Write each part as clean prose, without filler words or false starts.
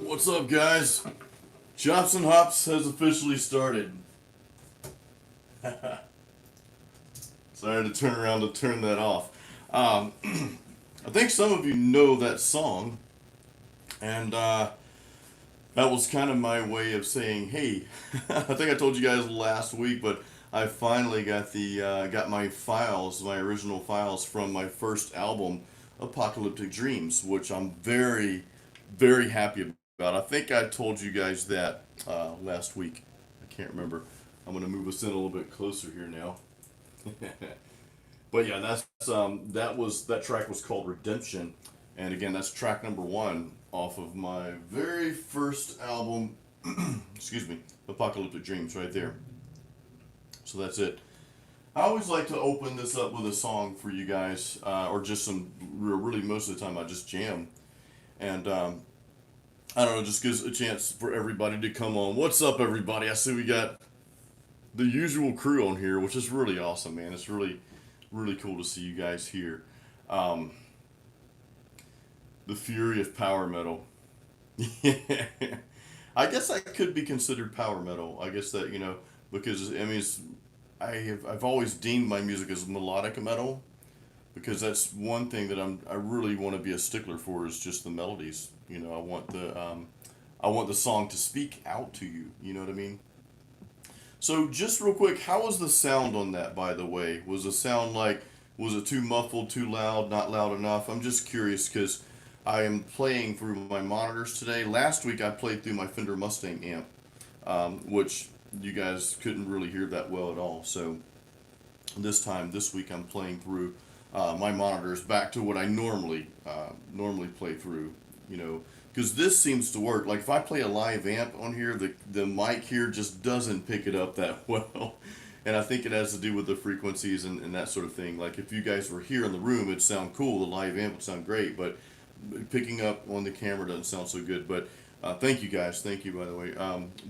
What's up, guys? Johnson Hops has officially started. Sorry to turn around to turn that off. I think some of you know that song, and that was kind of my way of saying, "Hey." I think I told you guys last week, but I finally got got my files, my original files from my first album, Apocalyptic Dreams, which I'm very, very happy about. I think I told you guys that last week. I can't remember. I'm gonna move us in a little bit closer here now. But yeah, that track was called Redemption, and again, that's track number one off of my very first album. Excuse me, Apocalyptic Dreams, right there. So that's it. I always like to open this up with a song for you guys, or just some. Really, most of the time I just jam, and I don't know, just gives a chance for everybody to come on. What's up, everybody? I see we got the usual crew on here, which is really awesome, man. It's really, really cool to see you guys here. Um, the fury of power metal. I guess I could be considered power metal. I guess that because I mean, I've always deemed my music as melodic metal because that's one thing that I really want to be a stickler for is just the melodies. I want the song to speak out to you. You know what I mean? So just real quick, how was the sound on that? By the way, was it too muffled, too loud, not loud enough? I'm just curious because I am playing through my monitors today. Last week I played through my Fender Mustang amp, which you guys couldn't really hear that well at all. So this week I'm playing through my monitors back to what I normally play through. Because this seems to work. Like if I play a live amp on here, the mic here just doesn't pick it up that well. And I think it has to do with the frequencies and that sort of thing. Like if you guys were here in the room, it'd sound cool. The live amp would sound great, but picking up on the camera doesn't sound so good. But thank you guys. Thank you, by the way.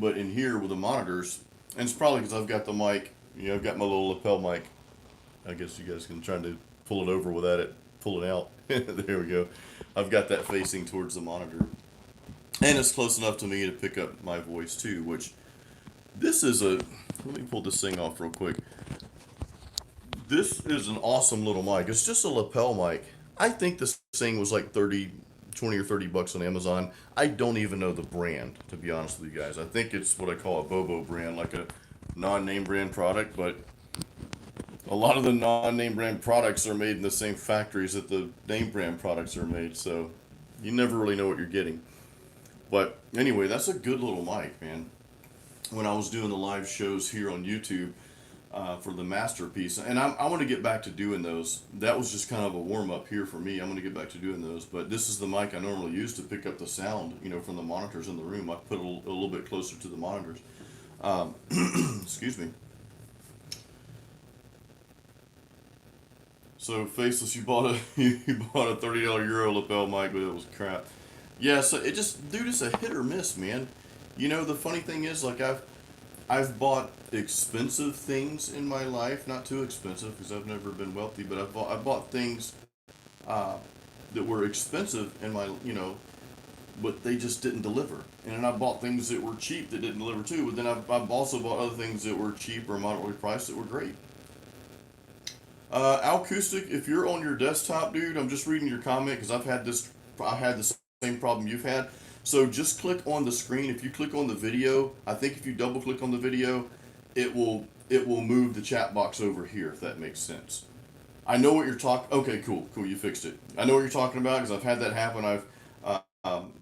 But in here with the monitors, and it's probably because I've got the mic, I've got my little lapel mic. I guess you guys can try to pull it over without it pulling out. There we go. I've got that facing towards the monitor. And it's close enough to me to pick up my voice too, which this is let me pull this thing off real quick. This is an awesome little mic. It's just a lapel mic. I think this thing was like 20 or 30 bucks on Amazon. I don't even know the brand, to be honest with you guys. I think it's what I call a Bobo brand, like a non-name brand product, but a lot of the non-name brand products are made in the same factories that the name brand products are made, so you never really know what you're getting. But anyway, that's a good little mic, man. When I was doing the live shows here on YouTube for the Masterpiece, and I want to get back to doing those. That was just kind of a warm-up here for me. I'm going to get back to doing those, but this is the mic I normally use to pick up the sound, from the monitors in the room. I put it a little bit closer to the monitors. Excuse me. So Faceless, you bought a you bought a $30 Euro lapel mic, but it was crap. Yeah, so it just, dude, it's a hit or miss, man. The funny thing is, like I've bought expensive things in my life, not too expensive because I've never been wealthy, but I bought things that were expensive in my but they just didn't deliver. And then I bought things that were cheap that didn't deliver too. But then I've also bought other things that were cheap or moderately priced that were great. Acoustic, if you're on your desktop, dude, I'm just reading your comment because I had the same problem you've had. So just click on the screen. If you click on the video, I think if you double click on the video, it it will move the chat box over here, if that makes sense. I know what you're talking. Okay, cool, cool. You fixed it. I know what you're talking about because I've had that happen. Uh, um,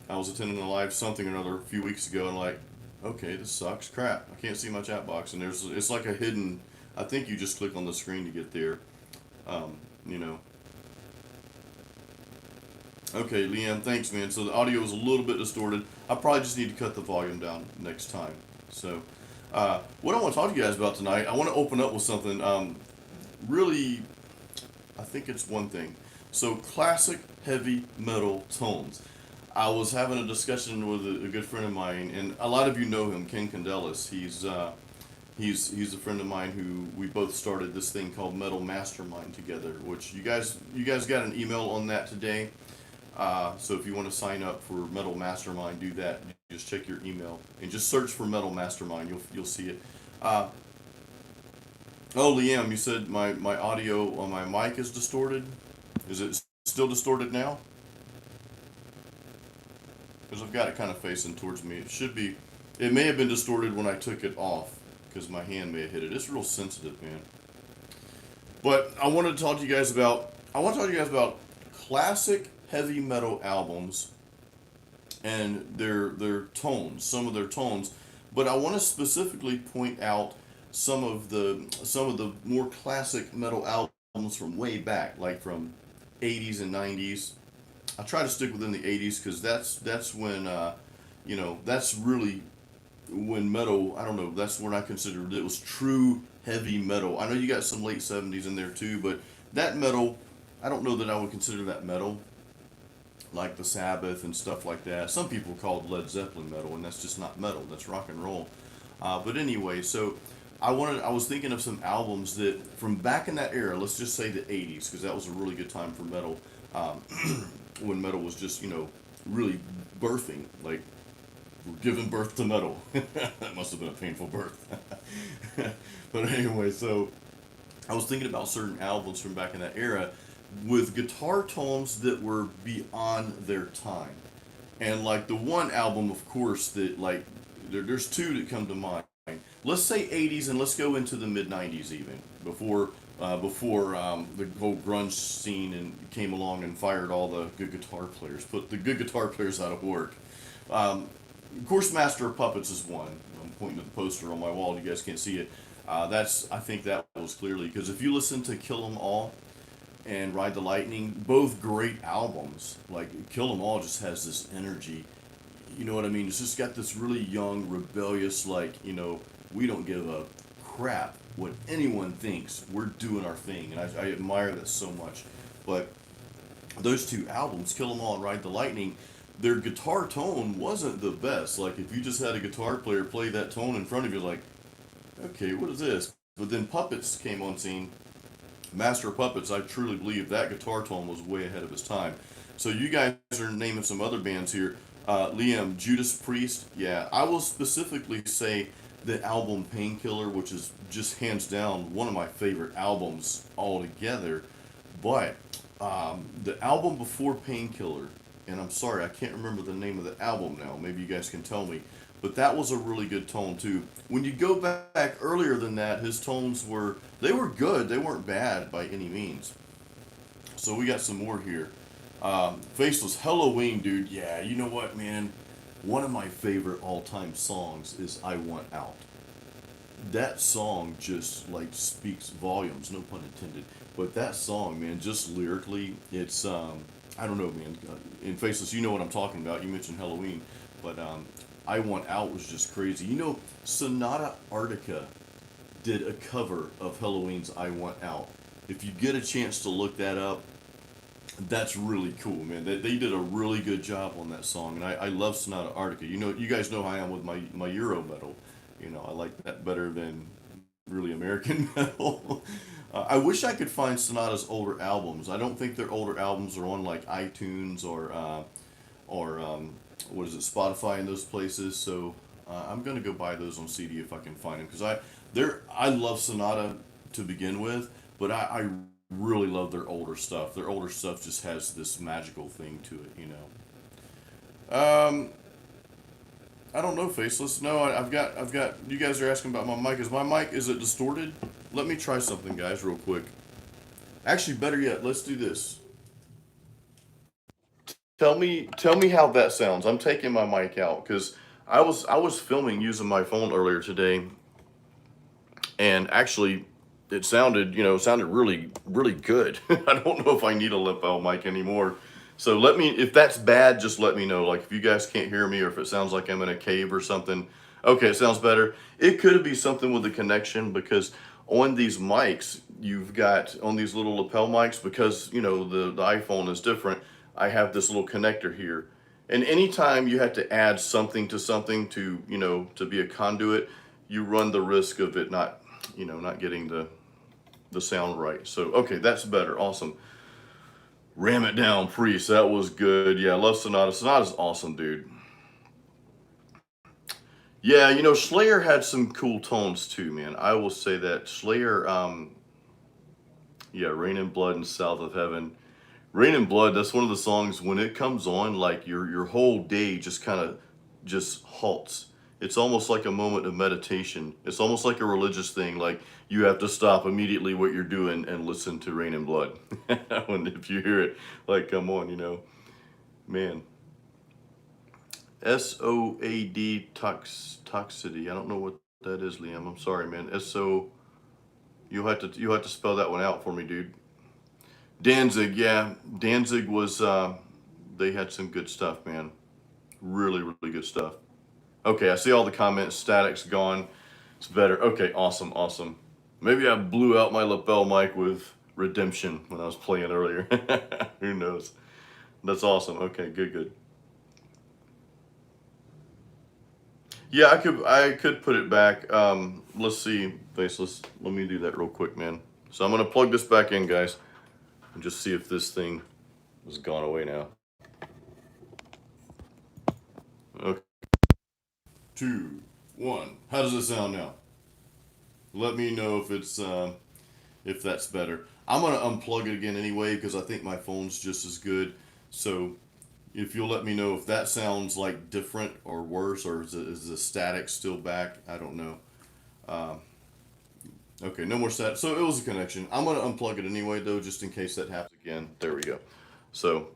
I was attending a live something or another a few weeks ago, and like, okay, this sucks. Crap, I can't see my chat box, and it's like a hidden. I think you just click on the screen to get there. Um, you know. Okay, Liam, thanks, man. So the audio is a little bit distorted. I probably just need to cut the volume down next time. So, what I want to talk to you guys about tonight, I want to open up with something. Really, I think it's one thing. So, classic heavy metal tones. I was having a discussion with a good friend of mine, and a lot of you know him, Ken Candelas. He's a friend of mine who we both started this thing called Metal Mastermind together. Which you guys got an email on that today. So if you want to sign up for Metal Mastermind, do that. Just check your email and just search for Metal Mastermind. You'll see it. Uh, oh, Liam, you said my audio on my mic is distorted. Is it still distorted now? Because I've got it kind of facing towards me. It should be. It may have been distorted when I took it off because my hand may have hit it. It's real sensitive, man. But I wanted to talk to you guys about. I want to talk to you guys about classic heavy metal albums and their tones, some of their tones. But I want to specifically point out some of the more classic metal albums from way back, like from 80s and 90s. I try to stick within the 80s because that's when that's really when metal. I don't know. That's when I considered it was true heavy metal. I know you got some late 70s in there too, but that metal, I don't know that I would consider that metal, like the Sabbath and stuff like that. Some people called Led Zeppelin metal, and that's just not metal. That's rock and roll. But anyway, so I was thinking of some albums that from back in that era. Let's just say the '80s, because that was a really good time for metal. Um, when metal was just really birthing, like we're giving birth to metal. That must have been a painful birth. But anyway, so I was thinking about certain albums from back in that era with guitar tones that were beyond their time. And like the one album, of course, that like there's two that come to mind. Let's say '80s, and let's go into the mid '90s even before the whole grunge scene and came along and fired all the good guitar players, put the good guitar players out of work. Of course, Master of Puppets is one. I'm pointing to the poster on my wall. You guys can't see it. I think that was clearly because if you listen to Kill 'Em All and Ride the Lightning, both great albums. Like Kill 'Em All just has this energy. You know what I mean? It's just got this really young, rebellious, like, we don't give a crap what anyone thinks. We're doing our thing. And I admire that so much. But those two albums, Kill 'Em All and Ride the Lightning, their guitar tone wasn't the best. Like, if you just had a guitar player play that tone in front of you, like, okay, what is this? But then Puppets came on scene. Master of Puppets, I truly believe that guitar tone was way ahead of its time. So you guys are naming some other bands here. Liam, Judas Priest, yeah. I will specifically say the album Painkiller, which is just hands down one of my favorite albums altogether. But the album before Painkiller, and I'm sorry, I can't remember the name of the album now. Maybe you guys can tell me. But that was a really good tone too. When you go back earlier than that, his tones they were good. They weren't bad by any means. So we got some more here. Faceless Halloween, dude. Yeah, you know what, man? One of my favorite all-time songs is I Want Out. That song just like speaks volumes, no pun intended. But that song, man, just lyrically, it's I don't know, man. In Faceless, you know what I'm talking about. You mentioned Halloween, but I Want Out was just crazy. Sonata Arctica did a cover of Halloween's I Want Out. If you get a chance to look that up, that's really cool, man. They did a really good job on that song, and I love Sonata Arctica. You guys know how I am with my Euro metal. I like that better than really American metal. I wish I could find Sonata's older albums. I don't think their older albums are on like iTunes or what is it, Spotify and those places. So I'm gonna go buy those on CD if I can find them because I love Sonata to begin with, but I really love their older stuff. Their older stuff just has this magical thing to it. I don't know, Faceless. No, I've got. You guys are asking about my mic. Is my mic, is it distorted? Let me try something, guys, real quick. Actually, better yet, let's do this. Tell me how that sounds. I'm taking my mic out because I was filming using my phone earlier today, and actually, it sounded really really good. I don't know if I need a lapel mic anymore. So let me, if that's bad, just let me know. Like if you guys can't hear me or if it sounds like I'm in a cave or something. Okay, it sounds better. It could be something with the connection because on these mics, you've got on these little lapel mics because the iPhone is different. I have this little connector here. And anytime you have to add something to something to be a conduit, you run the risk of it not getting the sound right. So okay, that's better. Awesome. Ram it down, Priest. That was good. Yeah, I love Sonata. Sonata's awesome, dude. Yeah, Slayer had some cool tones too, man. I will say that Slayer, yeah, Rain in Blood and South of Heaven. Rain in Blood, that's one of the songs when it comes on, like your whole day just kind of just halts. It's almost like a moment of meditation. It's almost like a religious thing. Like you have to stop immediately what you're doing and listen to Rain in Blood. When if you hear it, like come on, man. SOAD toxicity. I don't know what that is, Liam. I'm sorry, man. SO. You have to spell that one out for me, dude. Danzig, yeah. Danzig was. They had some good stuff, man. Really, really good stuff. Okay, I see all the comments. Static's gone. It's better. Okay, awesome, awesome. Maybe I blew out my lapel mic with Redemption when I was playing earlier. Who knows? That's awesome. Okay, good, good. Yeah, I could put it back. Let's see, Faceless. Let me do that real quick, man. So I'm gonna plug this back in, guys, and just see if this thing has gone away now. Okay. 2, 1. How does it sound now? Let me know if that's better. I'm gonna unplug it again anyway because I think my phone's just as good. So if you'll let me know if that sounds like different or worse, or is the static still back? I don't know. Um, okay, no more static. So it was a connection. I'm gonna unplug it anyway though, just in case that happens again. There we go. So,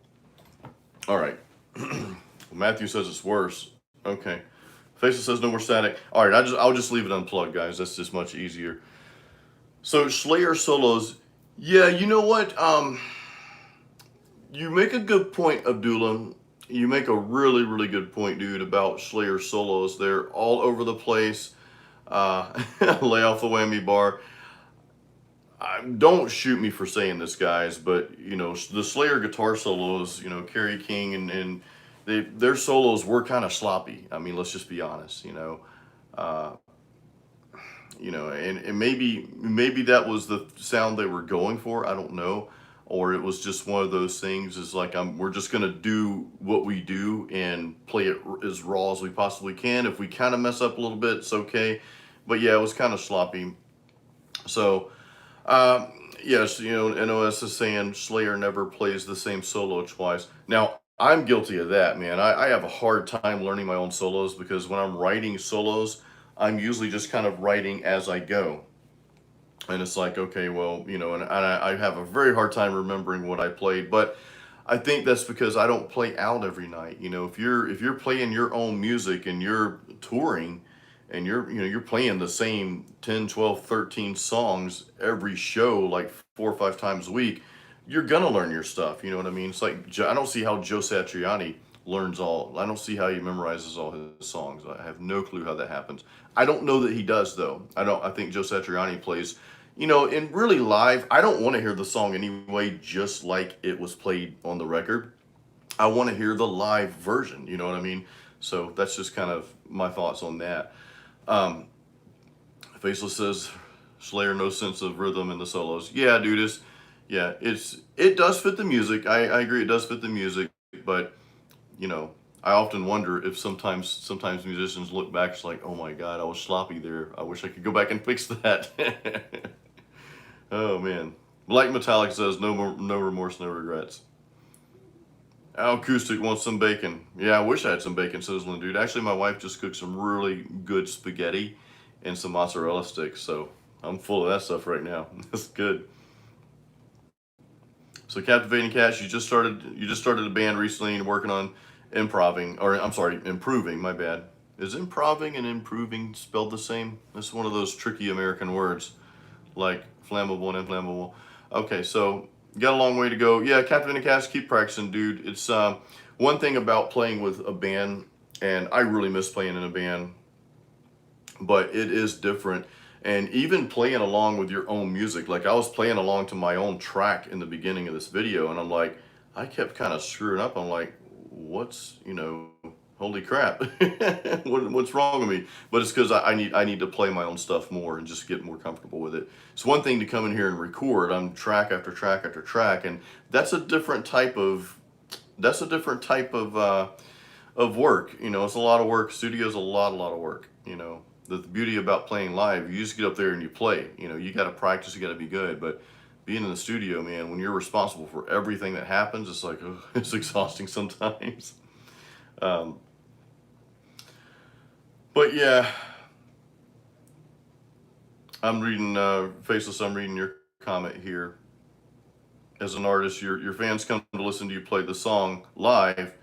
all right. Matthew says it's worse. Okay. Faces says no more static. All right, I'll just leave it unplugged, guys. That's just much easier. So Slayer solos. Yeah, you know what? You make a good point, Abdullah. You make a really, really good point, dude, about Slayer solos. They're all over the place. Lay off the whammy bar. Don't shoot me for saying this, guys, but the Slayer guitar solos, Kerry King and their solos were kind of sloppy. I mean, let's just be honest, uh, and maybe that was the sound they were going for. I don't know, or it was just one of those things. Is like we're just gonna do what we do and play it as raw as we possibly can. If we kind of mess up a little bit, it's okay. But yeah, it was kind of sloppy. So. Um, yes, NOS is saying Slayer never plays the same solo twice. Now, I'm guilty of that, man. I have a hard time learning my own solos because when I'm writing solos, I'm usually just kind of writing as I go. And it's like, okay, well, and I have a very hard time remembering what I played, but I think that's because I don't play out every night. If you're playing your own music and you're touring and you're playing the same 10, 12, 13 songs every show like 4 or 5 times a week, you're gonna learn your stuff. You know what I mean? It's like I don't see how Joe Satriani learns all. I don't see how he memorizes all his songs. I have no clue how that happens. I don't know that he does though. I don't. I think Joe Satriani plays. In really live, I don't want to hear the song anyway, just like it was played on the record. I want to hear the live version. You know what I mean? So that's just kind of my thoughts on that. Um, Faceless says Slayer no sense of rhythm in the solos. Yeah, dude, it does fit the music. I agree, it does fit the music, but you know, I often wonder if sometimes musicians look back, it's like, oh my god, I was sloppy there. I wish I could go back and fix that. Oh man. Like Metallic says, no remorse, no regrets. Acoustic wants some bacon. Yeah, I wish I had some bacon sizzling, dude. Actually, my wife just cooked some really good spaghetti and some mozzarella sticks, so I'm full of that stuff right now. That's good. So, Captivating Cash, you just started a band recently and working on improving, or I'm sorry, improving. My bad. Is improving and improving spelled the same? That's one of those tricky American words, like flammable and inflammable. Okay, so got a long way to go. Yeah, Captain and Cast, keep practicing, dude. It's one thing about playing with a band, and I really miss playing in a band, but it is different. And even playing along with your own music, like I was playing along to my own track in the beginning of this video, and I'm like, I kept kind of screwing up. I'm like, holy crap, what's wrong with me? But it's because I need to play my own stuff more and just get more comfortable with it. It's one thing to come in here and record. I'm track after track after track, and that's a different type of of work. It's a lot of work. Studio's a lot of work. The beauty about playing live, you just get up there and you play. You got to practice, you got to be good. But being in the studio, man, when you're responsible for everything that happens, it's like, it's exhausting sometimes. Um, but yeah, I'm reading, Faceless, I'm reading your comment here. As an artist, your fans come to listen to you play the song live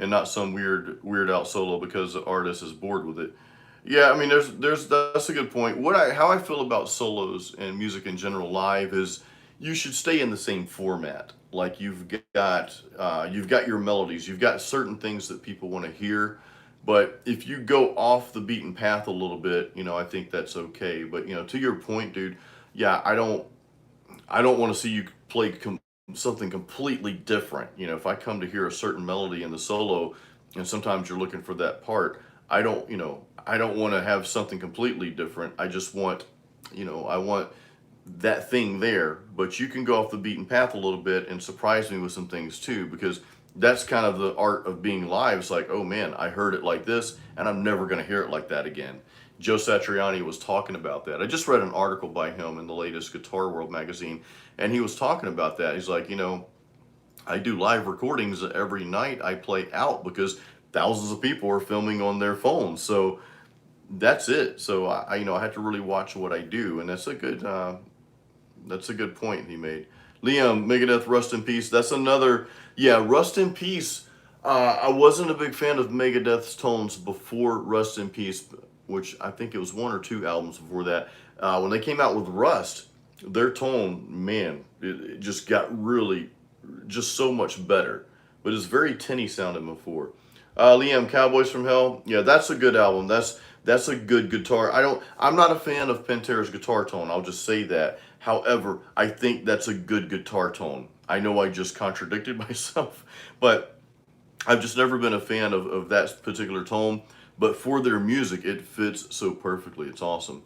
and not some weird out solo because the artist is bored with it. Yeah, I mean, there's that's a good point. How I feel about solos and music in general live is you should stay in the same format. Like you've got your melodies, you've got certain things that people want to hear. But if you go off the beaten path a little bit, I think that's okay. But to your point, dude, yeah, I don't want to see you play something completely different. If I come to hear a certain melody in the solo, and sometimes you're looking for that part, I don't want to have something completely different. I just want, I want that thing there. But you can go off the beaten path a little bit and surprise me with some things too, because that's kind of the art of being live. It's like, oh man, I heard it like this, and I'm never going to hear it like that again. Joe Satriani was talking about that. I just read an article by him in the latest Guitar World magazine, and he was talking about that. He's like, I do live recordings every night. I play out because thousands of people are filming on their phones. So that's it. So I have to really watch what I do, and that's a good point he made. Liam, Megadeth, Rust in Peace. That's another, yeah, Rust in Peace. I wasn't a big fan of Megadeth's tones before Rust in Peace, which I think it was one or two albums before that. When they came out with Rust, their tone, man, it just got really, just so much better. But it's very tinny sounding before. Liam, Cowboys from Hell. Yeah, that's a good album. That's a good guitar. I'm not a fan of Pantera's guitar tone. I'll just say that. However, I think that's a good guitar tone. I know I just contradicted myself, but I've just never been a fan of that particular tone. But for their music, it fits so perfectly. It's awesome.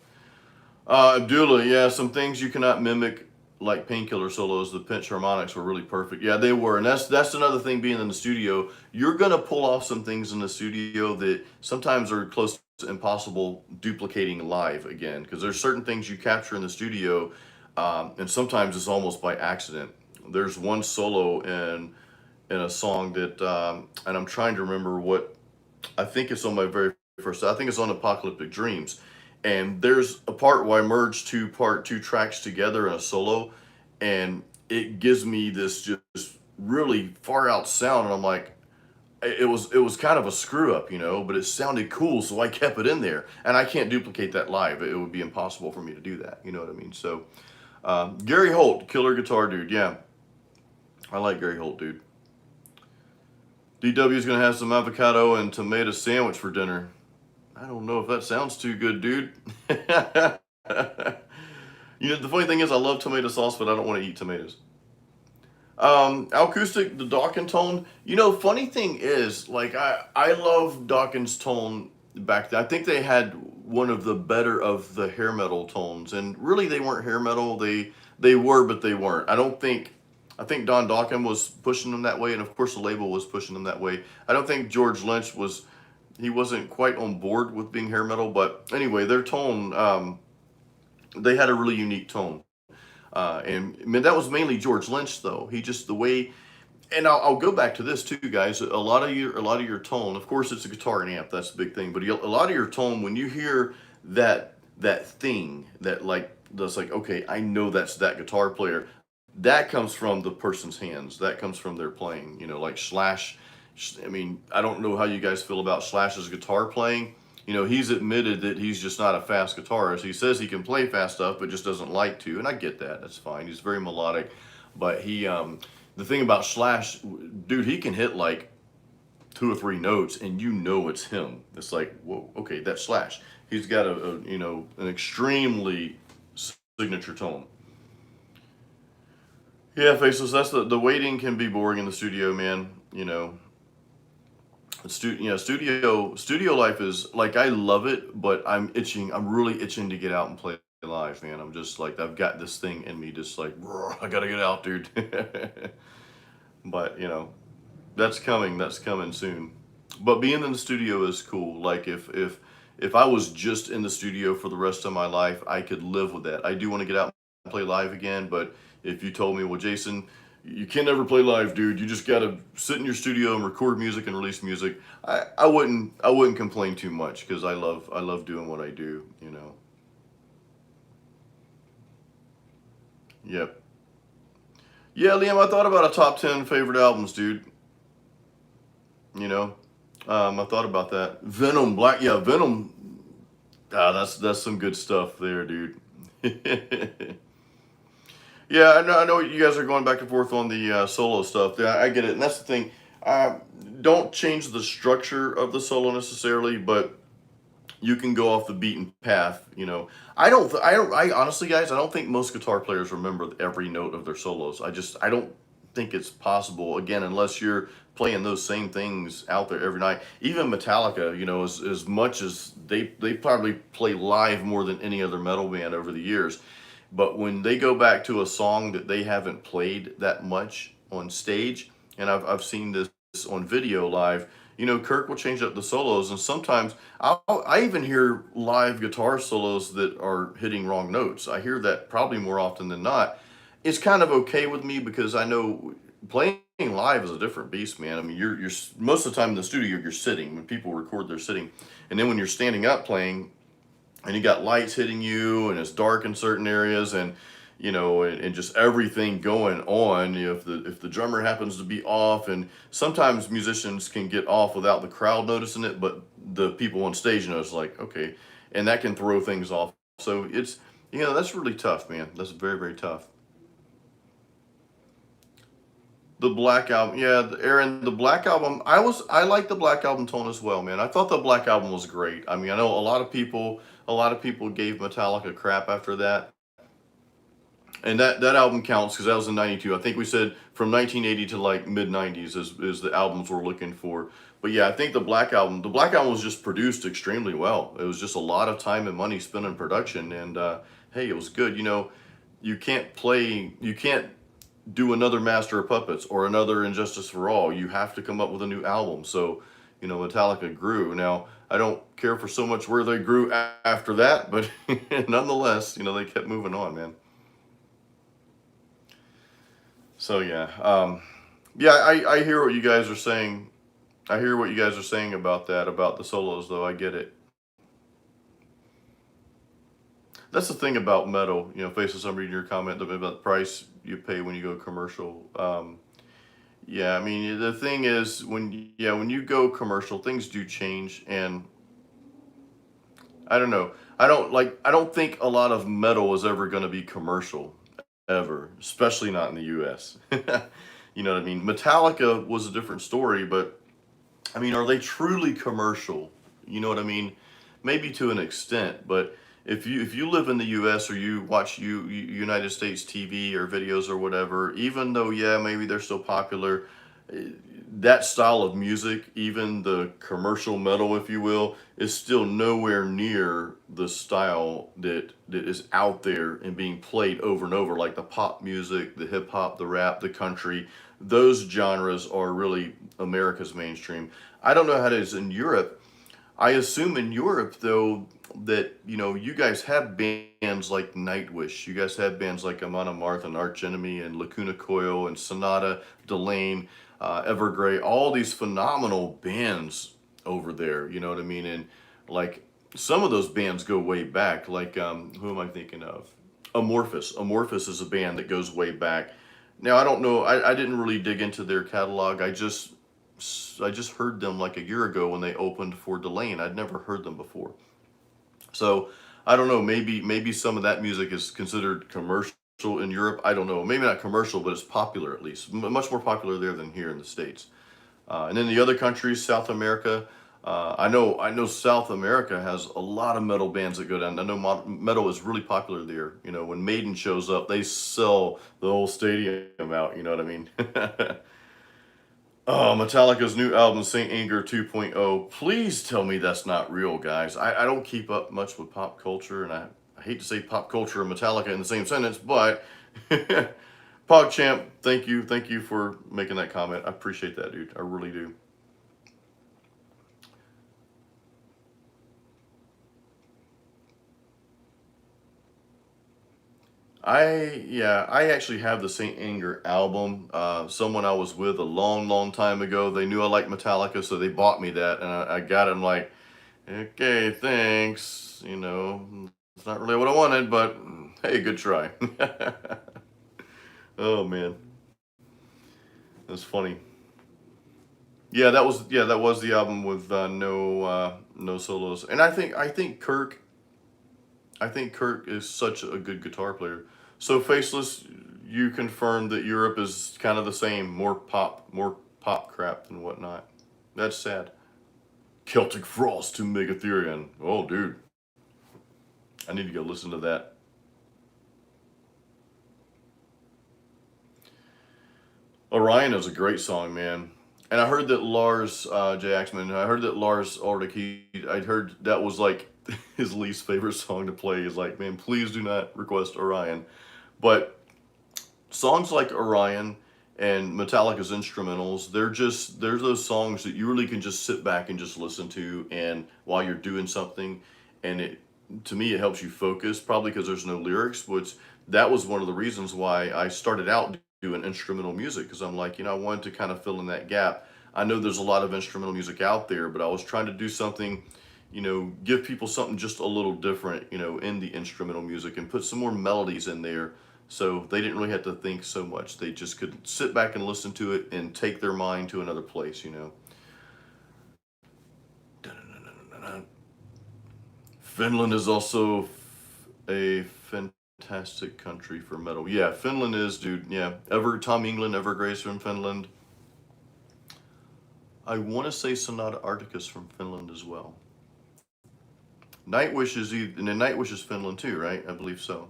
Abdullah, yeah, some things you cannot mimic, like Painkiller solos. The pinch harmonics were really perfect. Yeah, they were, and that's another thing. Being in the studio, you're gonna pull off some things in the studio that sometimes are close to impossible duplicating live again. Because there's certain things you capture in the studio, and sometimes it's almost by accident. There's one solo in a song that, and I'm trying to remember what. I think it's on my very first. I think it's on Apocalyptic Dreams, and there's a part where I merge two tracks together in a solo, and it gives me this just really far out sound, and I'm like, it was kind of a screw up, but it sounded cool, so I kept it in there, and I can't duplicate that live. It would be impossible for me to do that. You know what I mean? So, Gary Holt, killer guitar dude. Yeah, I like Gary Holt, dude. DW is gonna have some avocado and tomato sandwich for dinner. I don't know if that sounds too good, dude. The funny thing is, I love tomato sauce, but I don't want to eat tomatoes. Acoustic, the Dawkins tone. Funny thing is, like I love Dawkins tone back then. I think they had one of the better of the hair metal tones, and really they weren't hair metal. They were, but they weren't. I think Don Dawkins was pushing them that way, and of course the label was pushing them that way. I don't think George Lynch was. He wasn't quite on board with being hair metal, but anyway, their tone. They had a really unique tone. And I mean, that was mainly George Lynch, though. He just, the way and I'll go back to this too, guys. A lot of your tone, of course, it's a guitar and amp. That's the big thing. But a lot of your tone, when you hear that thing that like that's like, okay, I know that's that guitar player. That comes from the person's hands. That comes from their playing. You know, like Slash. I mean, I don't know how you guys feel about Slash's guitar playing. You know, he's admitted that he's just not a fast guitarist. He says he can play fast stuff, but just doesn't like to, and I get that. That's fine. He's very melodic, but the thing about Slash, dude, he can hit like two or three notes, and you know it's him. It's like, whoa, okay, that's Slash. He's got an extremely signature tone. Yeah, Faceless. That's the waiting can be boring in the studio, man. You know, studio life is like I love it, but I'm itching. I'm really itching to get out and play live, man. I'm just like I've got this thing in me, just like I gotta get out, dude. But that's coming. That's coming soon. But being in the studio is cool. Like if I was just in the studio for the rest of my life, I could live with that. I do want to get out and play live again, but if you told me, well, Jason, you can never play live, dude. You just gotta sit in your studio and record music and release music. I wouldn't complain too much because I love doing what I do. Yep. Yeah, Liam, I thought about a top 10 favorite albums, dude. You know, I thought about that. Venom, yeah, Venom. Ah, that's some good stuff there, dude. Yeah, I know you guys are going back and forth on the solo stuff. Yeah, I get it, and that's the thing. Uh, don't change the structure of the solo necessarily, but you can go off the beaten path. I honestly, guys, I don't think most guitar players remember every note of their solos. I don't think it's possible. Again, unless you're playing those same things out there every night. Even Metallica, as much as they probably play live more than any other metal band over the years. But when they go back to a song that they haven't played that much on stage, and I've seen this on video live, Kirk will change up the solos, and sometimes I even hear live guitar solos that are hitting wrong notes. I hear that probably more often than not. It's kind of okay with me because I know playing live is a different beast, man. I mean, you're most of the time in the studio you're sitting. When people record, they're sitting, and then when you're standing up playing, and you got lights hitting you, and it's dark in certain areas, and and just everything going on. If the drummer happens to be off, and sometimes musicians can get off without the crowd noticing it, but the people on stage know it's like, okay, and that can throw things off. So it's that's really tough, man. That's very, very tough. The Black Album, yeah, Aaron, the Black Album. I like the Black Album tone as well, man. I thought the Black Album was great. I mean, I know a lot of people gave Metallica crap after that, and that album counts because that was in '92. I think we said from 1980 to like mid '90s is the albums we're looking for. But yeah, I think the Black Album was just produced extremely well. It was just a lot of time and money spent in production, and hey, it was good. You can't do another Master of Puppets or another Injustice for All. You have to come up with a new album. So, Metallica grew. Now, I don't care for so much where they grew after that, but nonetheless, they kept moving on, man. So yeah, yeah, I hear what you guys are saying. I hear what you guys are saying about that, about the solos, though. I get it. That's the thing about metal. Faces, I'm reading your comment about the price you pay when you go commercial. Yeah, I mean the thing is when you go commercial, things do change, and I don't know. I don't think a lot of metal is ever going to be commercial ever, especially not in the U.S. You know what I mean? Metallica was a different story, but I mean, are they truly commercial? You know what I mean? Maybe to an extent, but if you live in the U.S. or you watch United States TV or videos or whatever, even though yeah maybe they're still popular, that style of music, even the commercial metal, if you will, is still nowhere near the style that is out there and being played over and over, like the pop music, the hip hop, the rap, the country. Those genres are really America's mainstream. I don't know how it is in Europe. I assume in Europe, though, that, you guys have bands like Nightwish. You guys have bands like Amon Amarth and Arch Enemy and Lacuna Coil and Sonata, Delane, Evergrey, all these phenomenal bands over there, you know what I mean? And like some of those bands go way back. Like, who am I thinking of? Amorphous. Amorphous is a band that goes way back. Now, I don't know, I didn't really dig into their catalog. I just heard them like a year ago when they opened for Delane. I'd never heard them before. So I don't know. Maybe some of that music is considered commercial in Europe. I don't know. Maybe not commercial, but it's popular at least. Much more popular there than here in the States. And then the other countries, South America. I know South America has a lot of metal bands that go down. I know metal is really popular there. When Maiden shows up, they sell the whole stadium out. You know what I mean? Oh, Metallica's new album, Saint Anger 2.0. Please tell me that's not real, guys. I don't keep up much with pop culture, and I hate to say pop culture and Metallica in the same sentence, but PogChamp, thank you. Thank you for making that comment. I appreciate that, dude. I really do. I actually have the Saint Anger album. Someone I was with a long, long time ago, they knew I liked Metallica, so they bought me that, and I got it. I'm like, okay, thanks. It's not really what I wanted, but hey, good try. Oh man, that's funny. Yeah, that was the album with no solos, and I think Kirk is such a good guitar player. So Faceless, you confirmed that Europe is kind of the same, more pop crap and whatnot. That's sad. Celtic Frost to Megatherion. Oh, dude, I need to go listen to that. Orion is a great song, man. And I heard that Lars J. Axman. I heard that Lars Ulrich. I heard that was like his least favorite song to play. He's like, man, please do not request Orion. But songs like Orion and Metallica's instrumentals, they're those songs that you really can just sit back and just listen to, and while you're doing something, and it to me it helps you focus. Probably because there's no lyrics, which that was one of the reasons why I started out doing instrumental music, because I'm like, I wanted to kind of fill in that gap. I know there's a lot of instrumental music out there, but I was trying to do something, give people something just a little different, in the instrumental music, and put some more melodies in there, so they didn't really have to think so much. They just could sit back and listen to it and take their mind to another place. Finland is also a fantastic country for metal. Yeah, Finland is, dude. Yeah, Tom England, Evergrace from Finland. I want to say Sonata Arcticus from Finland as well. Nightwish is and then Nightwish is Finland too, right? I believe so.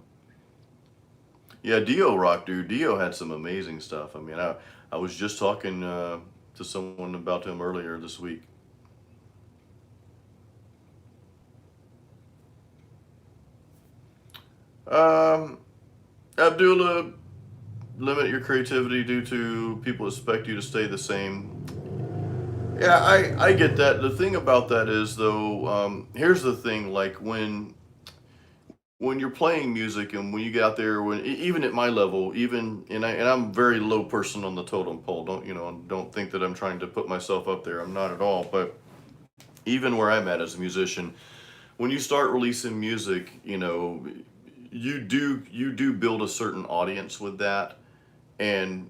Yeah, Dio rock, dude. Dio had some amazing stuff. I mean, I was just talking to someone about him earlier this week. Um, Abdullah, limit your creativity due to people expect you to stay the same. Yeah, I get that. The thing about that is though, here's the thing. Like when you're playing music and when you get out there, even at my level, even and I'm a very low person on the totem pole. Don't think that I'm trying to put myself up there. I'm not at all. But even where I'm at as a musician, when you start releasing music, you do build a certain audience with that, and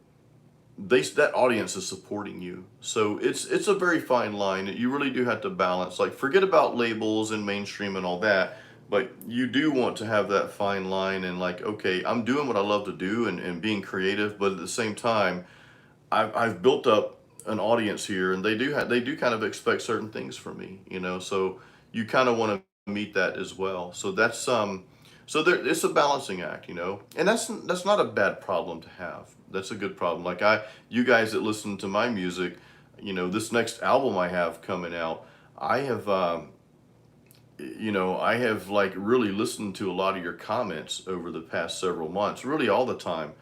that audience is supporting you. So it's a very fine line. You really do have to balance. Like, forget about labels and mainstream and all that, but you do want to have that fine line, and like, okay, I'm doing what I love to do, and being creative, but at the same time, I've built up an audience here, and they do kind of expect certain things from me, so you kind of want to meet that as well. So it's a balancing act, and that's not a bad problem to have. That's a good problem. Like, you guys that listen to my music, this next album I have coming out, I have like really listened to a lot of your comments over the past several months, really all the time.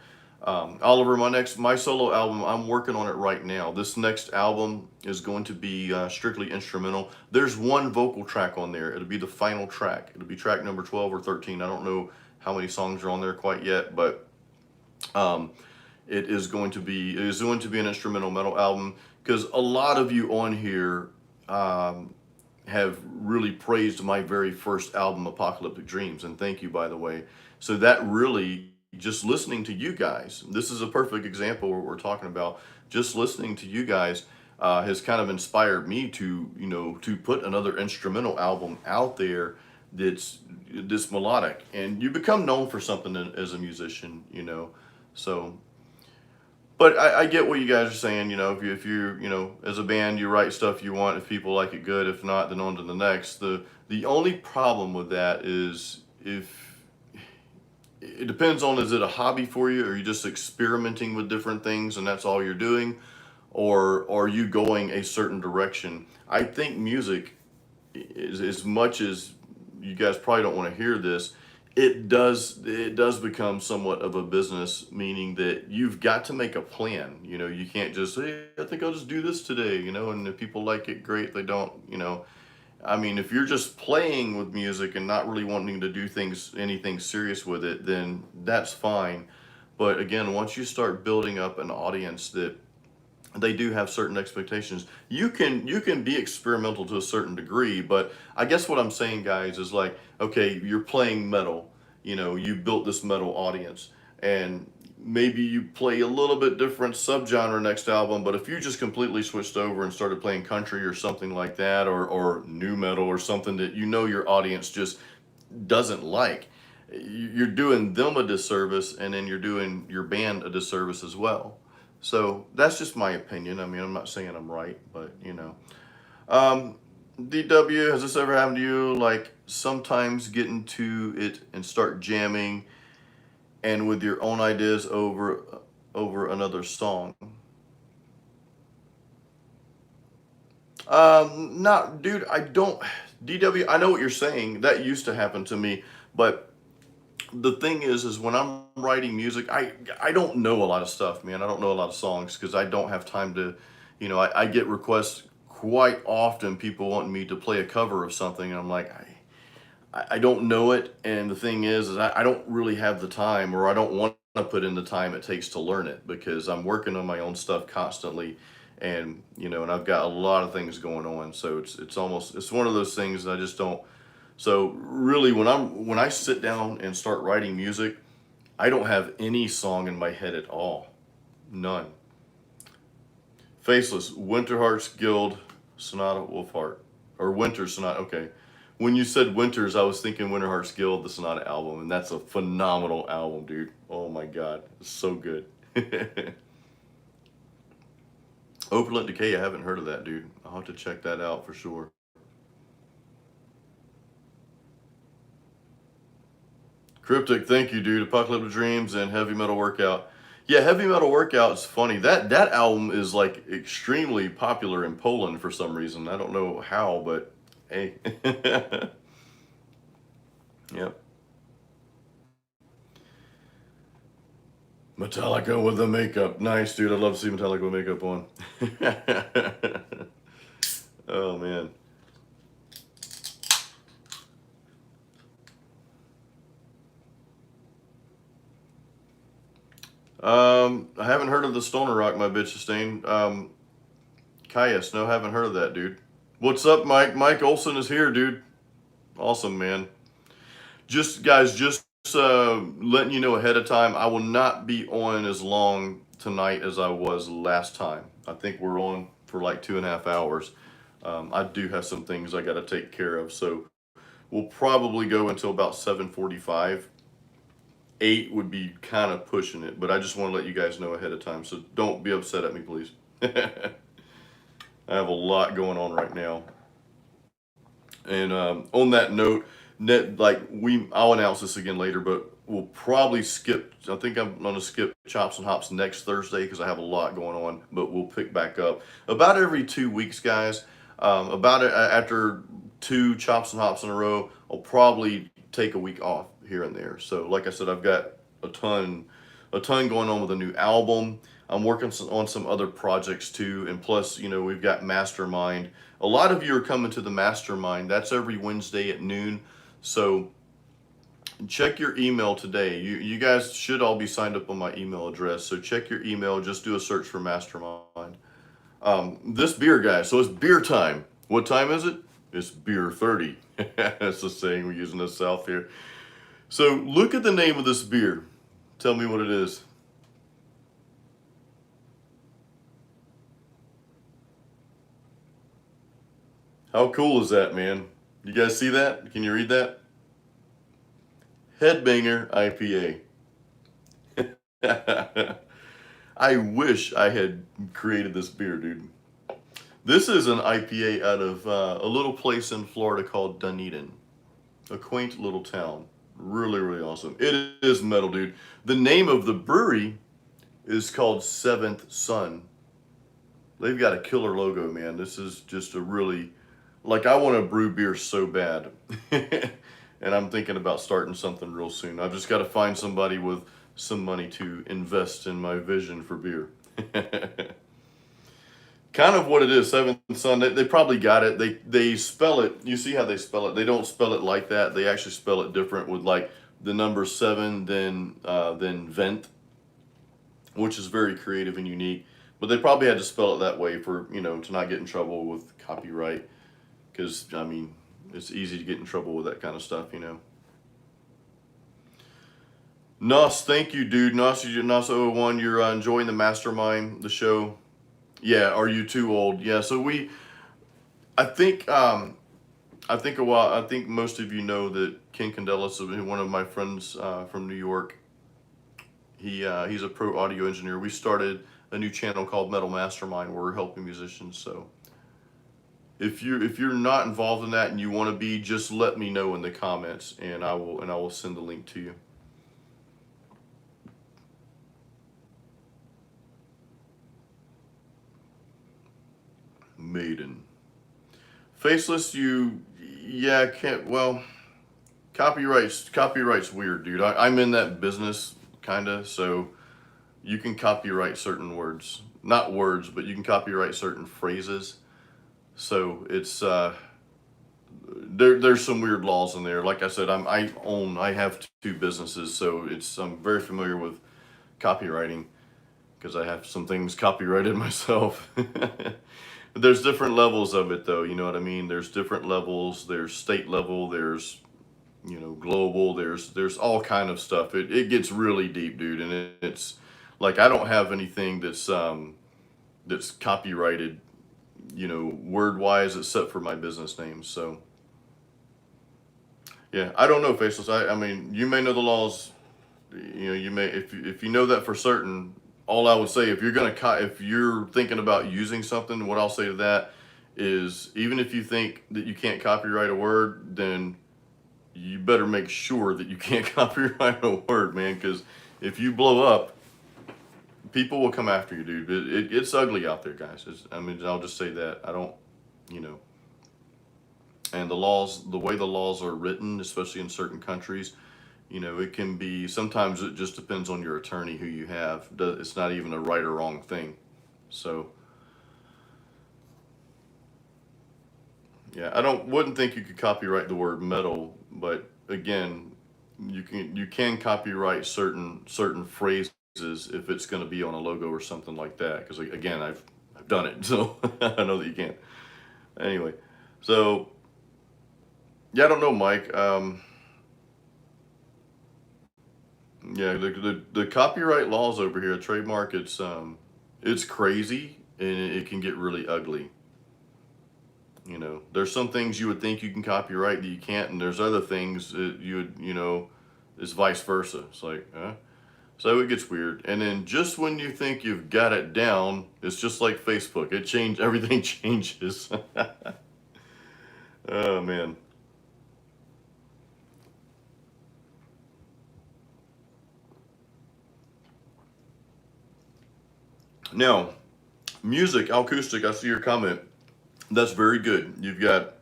Oliver, my solo album, I'm working on it right now. This next album is going to be strictly instrumental. There's one vocal track on there. It'll be the final track. It'll be track number 12 or 13. I don't know how many songs are on there quite yet, but um, it is going to be an instrumental metal album because a lot of you on here um, have really praised my very first album, Apocalyptic Dreams, and thank you, by the way. So that really, just listening to you guys, this is a perfect example of what we're talking about. Just listening to you guys has kind of inspired me to, to put another instrumental album out there that's this melodic, and you become known for something as a musician, So but I get what you guys are saying. If you as a band, you write stuff you want. If people like it, good. If not, then on to the next. The only problem with that is if it depends on, is it a hobby for you, or are you just experimenting with different things and that's all you're doing, or are you going a certain direction? I think music is, as much as you guys probably don't want to hear this, it does become somewhat of a business, meaning that you've got to make a plan. You can't just say, I think I'll just do this today, and if people like it, great. They don't, I mean, if you're just playing with music and not really wanting to do anything serious with it, then that's fine. But again, once you start building up an audience that they do have certain expectations, you can be experimental to a certain degree. But I guess what I'm saying, guys, is like, okay, you're playing metal, you built this metal audience, and maybe you play a little bit different subgenre next album. But if you just completely switched over and started playing country or something like that, or new metal or something that your audience just doesn't like, you're doing them a disservice, and then you're doing your band a disservice as well. So that's just my opinion. I mean, I'm not saying I'm right, but Um, DW, has this ever happened to you? Like, sometimes get into it and start jamming, and with your own ideas over another song. Not, dude. I don't. DW, I know what you're saying. That used to happen to me, but the thing is when I'm writing music, I don't know a lot of stuff, man. I don't know a lot of songs because I don't have time to, I get requests quite often, people wanting me to play a cover of something, and I'm like, I don't know it. And the thing is I don't really have the time, or I don't want to put in the time it takes to learn it, because I'm working on my own stuff constantly, and and I've got a lot of things going on. So it's one of those things that I just don't. So really, when I sit down and start writing music, I don't have any song in my head at all. None. Faceless, Winterheart's Guild, Sonata Wolfheart, or Winter Sonata. Okay. When you said Winters, I was thinking Winterheart's Guild, the Sonata album, and that's a phenomenal album, dude. Oh my God, it's so good. Opulent Decay, I haven't heard of that, dude. I'll have to check that out for sure. Cryptic, thank you, dude. Apocalyptic Dreams and Heavy Metal Workout. Yeah, Heavy Metal Workout is funny. That album is like extremely popular in Poland for some reason. I don't know how, but hey. Yep. Metallica with the makeup. Nice, dude. I'd love to see Metallica with makeup on. Oh man. I haven't heard of the Stoner Rock, my bitch Sustain. Caius, no, haven't heard of that, dude. What's up, Mike? Mike Olson is here, dude. Awesome, man. Just guys, just letting you know ahead of time, I will not be on as long tonight as I was last time. I think we're on for like 2.5 hours. I do have some things I got to take care of, so we'll probably go until about 7:45. 8 would be kind of pushing it, but I just want to let you guys know ahead of time, so don't be upset at me, please. I have a lot going on right now. And on that note, I'll announce this again later, but we'll probably skip. I think I'm going to skip Chops and Hops next Thursday because I have a lot going on. But we'll pick back up about every 2 weeks, guys. After 2 Chops and Hops in a row, I'll probably take a week off here and there. So, like I said, I've got a ton a ton going on with a new album. I'm working on some other projects too, and plus, we've got Mastermind. A lot of you are coming to the Mastermind. That's every Wednesday at noon. So check your email today. You guys should all be signed up on my email address. So check your email. Just do a search for Mastermind. This beer, guys. So it's beer time. What time is it? It's beer 30. That's the saying we use in the South here. So look at the name of this beer. Tell me what it is. How cool is that, man? You guys see that? Can you read that? Headbanger IPA. I wish I had created this beer, dude. This is an IPA out of a little place in Florida called Dunedin. A quaint little town. Really, really awesome. It is metal, dude. The name of the brewery is called Seventh Son. They've got a killer logo, man. This is just a really, like, I want to brew beer so bad. And I'm thinking about starting something real soon. I've just got to find somebody with some money to invest in my vision for beer. Kind of what it is, Seventh Son. They probably got it. They spell it. You see how they spell it? They don't spell it like that. They actually spell it different with like the number 7, then vent, which is very creative and unique. But they probably had to spell it that way for to not get in trouble with copyright, because I mean it's easy to get in trouble with that kind of stuff. Nos, thank you, dude. Nos01, you're enjoying the Mastermind, the show. Yeah, are you too old? Yeah, so I think most of you know that Ken Candelas is one of my friends from New York. He's a pro audio engineer. We started a new channel called Metal Mastermind where we're helping musicians. So if you're not involved in that and you want to be, just let me know in the comments, and I will send the link to you. Maiden. Faceless, copyright's weird, dude. I'm in that business, kinda, so you can copyright certain words. Not words, but you can copyright certain phrases. So it's, there's some weird laws in there. Like I said, I have 2 businesses, so I'm very familiar with copywriting, because I have some things copyrighted myself. There's different levels of it, though. You know what I mean? There's different levels. There's state level. There's global. There's all kind of stuff. It gets really deep, dude. And it's like I don't have anything that's copyrighted, word wise, except for my business name. So yeah, I don't know, Faceless. I mean, you may know the laws. You may, if you know that for certain. All I would say, if you're thinking about using something, what I'll say to that is, even if you think that you can't copyright a word, then you better make sure that you can't copyright a word, man. Because if you blow up, people will come after you, dude. It's ugly out there, guys. I'll just say that. I don't, and the way the laws are written, especially in certain countries. It can be, sometimes it just depends on your attorney who you have. It's not even a right or wrong thing. So, yeah, wouldn't think you could copyright the word metal, but again, you can copyright certain phrases if it's going to be on a logo or something like that. Because again, I've done it, so I know that you can't. Anyway, so yeah, I don't know, Mike. Yeah, the copyright laws over here, trademark, it's crazy, and it can get really ugly. There's some things you would think you can copyright that you can't, and there's other things that it's vice versa. It's like, so it gets weird. And then just when you think you've got it down, it's just like Facebook. Everything changes. Oh man. Now, music, acoustic, I see your comment. That's very good. You've got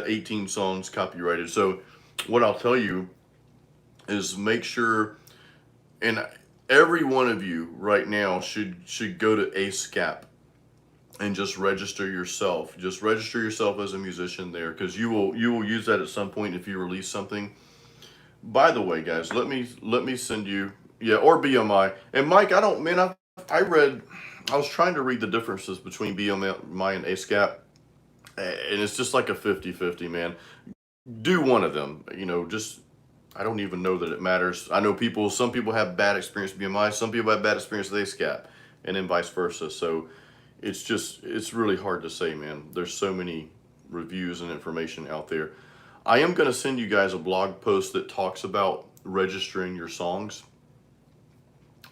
18 songs copyrighted. So what I'll tell you is make sure, and every one of you right now should go to ASCAP and just register yourself. Just register yourself as a musician there, because you will use that at some point if you release something. By the way, guys, let me send you, yeah, or BMI. And Mike, I don't man, I read, I was trying to read the differences between BMI and ASCAP, and it's just like a 50-50, man. Do one of them, just I don't even know that it matters. I know some people have bad experience with BMI, some people have bad experience with ASCAP, and then vice versa. So it's really hard to say, man. There's so many reviews and information out there. I am going to send you guys a blog post that talks about registering your songs.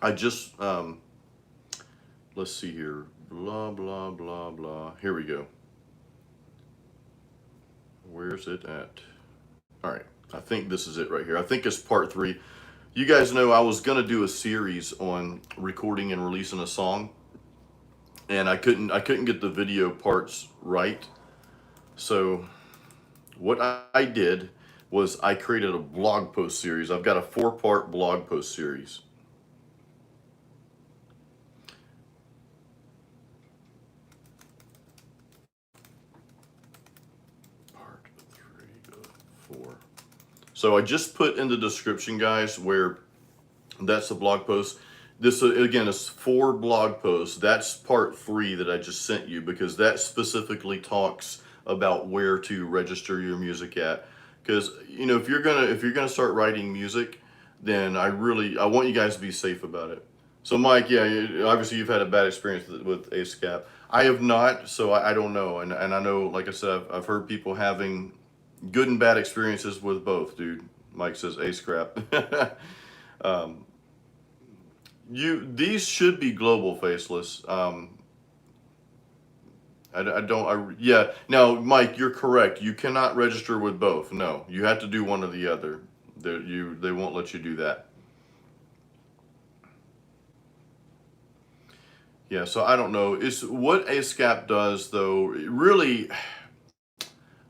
I just let's see here, blah blah blah blah. Here we go. Where's it at? All right, I think this is it right here. I think it's part 3. You guys know I was gonna do a series on recording and releasing a song, and I couldn't get the video parts right. So what I did was I created a blog post series. I've got a 4-part blog post series. Part 3 of 4. So I just put in the description, guys, where that's the blog post. This again is 4 blog posts. That's part 3 that I just sent you, because that specifically talks about where to register your music at. Because if you're gonna start writing music, then I want you guys to be safe about it. So Mike, yeah, obviously you've had a bad experience with ASCAP. I have not, so I don't know, and I know, like I said, I've heard people having good and bad experiences with both, dude. Mike says ASCAP. um, these should be global, faceless. I don't. Yeah. Now, Mike, you're correct. You cannot register with both. No, you have to do one or the other. They won't let you do that. Yeah. So I don't know. It's what ASCAP does, though. Really,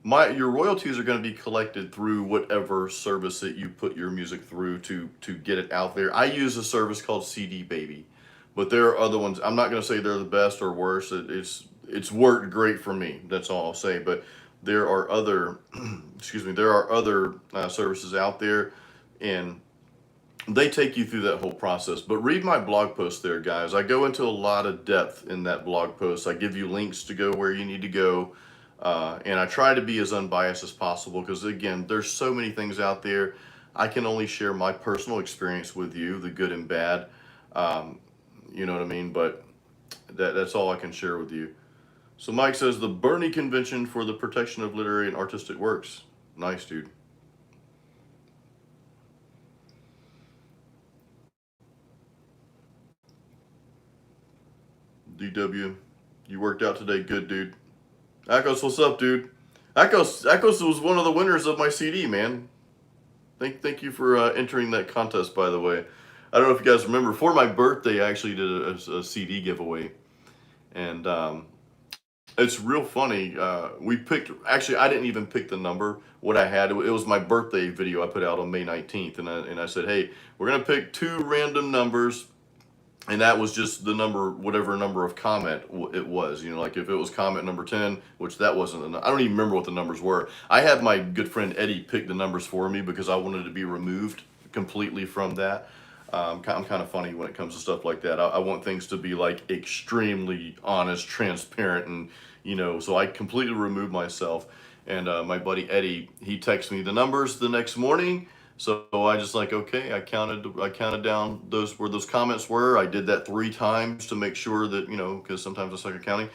your royalties are going to be collected through whatever service that you put your music through to get it out there. I use a service called CD Baby, but there are other ones. I'm not going to say they're the best or worst. It's worked great for me. That's all I'll say. But there are other excuse me, there are other services out there, and they take you through that whole process. But read my blog post there, guys. I go into a lot of depth in that blog post. I give you links to go where you need to go. And I try to be as unbiased as possible, because again, there's so many things out there. I can only share my personal experience with you, the good and bad. Um, you know what I mean? But that's all I can share with you. So Mike says the Bernie Convention for the Protection of Literary and Artistic Works. Nice, dude. DW, you worked out today. Good, dude. Akos, what's up, dude? Akos was one of the winners of my CD, man. Thank you for entering that contest, by the way. I don't know if you guys remember. For my birthday, I actually did a CD giveaway, and it's real funny. We picked. Actually, I didn't even pick the number. What I had, it was my birthday video I put out on May 19th, and I said, hey, we're gonna pick 2 random numbers, and that was just the number, whatever number of comment it was. Like if it was comment number 10, which that wasn't. I don't even remember what the numbers were. I had my good friend Eddie pick the numbers for me, because I wanted to be removed completely from that. I'm kind of funny when it comes to stuff like that. I want things to be like extremely honest, transparent, and so I completely removed myself. And my buddy Eddie, he texted me the numbers the next morning. So I just like, okay, I counted down where those comments were. I did that 3 times to make sure that, because sometimes I suck at counting.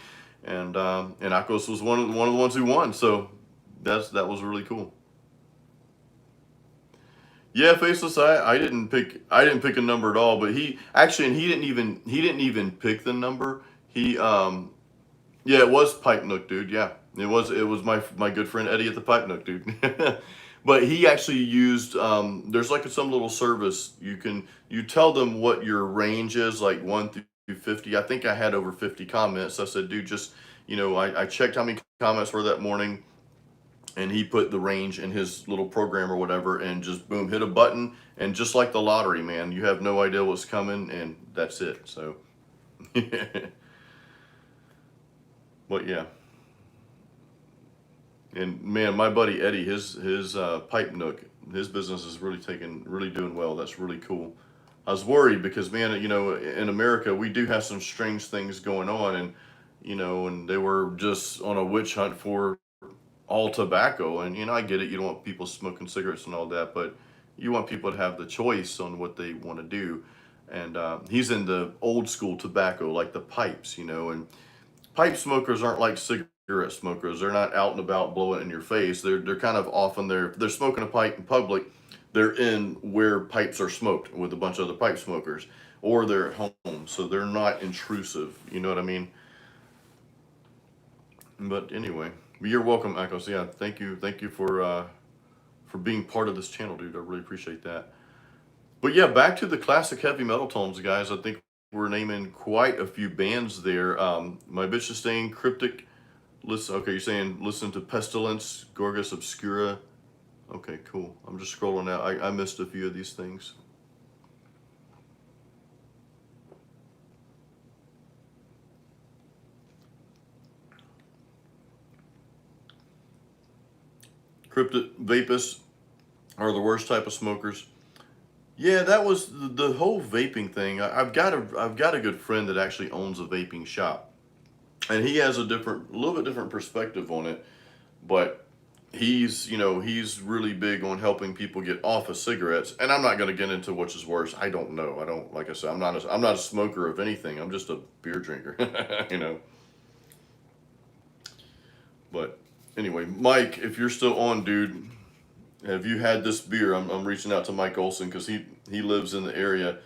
And Akos was one of the ones who won. So that was really cool. Yeah, faceless. I didn't pick a number at all, but he actually, and he didn't even pick the number. Yeah, it was Pipe Nook, dude. Yeah, it was my good friend Eddie at the Pipe Nook, dude. But he actually used there's like some little service you tell them what your range is, like 1 through 50. I think I had over 50 comments. I said, dude, just I checked how many comments were that morning. and he put the range in his little program or whatever, and just boom, hit a button, and just like the lottery, man, you have no idea what's coming, and that's it. So, but yeah, and man, my buddy Eddie, his pipe nook, his business is really doing well. That's really cool. I was worried because, man, in America we do have some strange things going on, and and they were just on a witch hunt for all tobacco. And I get it, you don't want people smoking cigarettes and all that, but you want people to have the choice on what they want to do. And he's in the old school tobacco, like the pipes, and pipe smokers aren't like cigarette smokers. They're not out and about blowing it in your face. They're kind of off in there. If they're smoking a pipe in public, they're in where pipes are smoked with a bunch of other pipe smokers, or they're at home, so they're not intrusive. You know what I mean? But anyway, you're welcome, Akos. Yeah, thank you for being part of this channel, dude. I really appreciate that. But yeah, back to the classic heavy metal tones, guys. I think we're naming quite a few bands there. My bitch is saying Cryptic. Listen, okay, you're saying listen to Pestilence, Gorgas Obscura. Okay, cool. I'm just scrolling out. I missed a few of these things. Cryptic Vapists are the worst type of smokers. Yeah, that was the whole vaping thing. I've got a good friend that actually owns a vaping shop, and he has a little bit different perspective on it. But he's really big on helping people get off of cigarettes. And I'm not going to get into which is worse. I don't know. I don't, like I said, I'm not a smoker of anything. I'm just a beer drinker, you know. But anyway, Mike, if you're still on, dude, have you had this beer? I'm reaching out to Mike Olson because he lives in the area.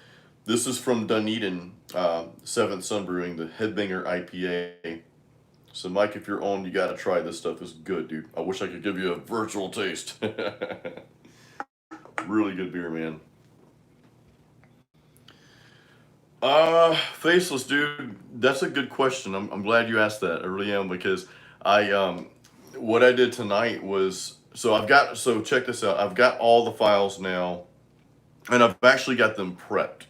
This is from Dunedin, Seventh Sun Brewing, the Headbanger IPA. So, Mike, if you're on, you got to try this stuff. It's good, dude. I wish I could give you a virtual taste. Really good beer, man. Faceless, dude. That's a good question. I'm glad you asked that. I really am, because what I did tonight was, so check this out. I've got all the files now, and I've actually got them prepped.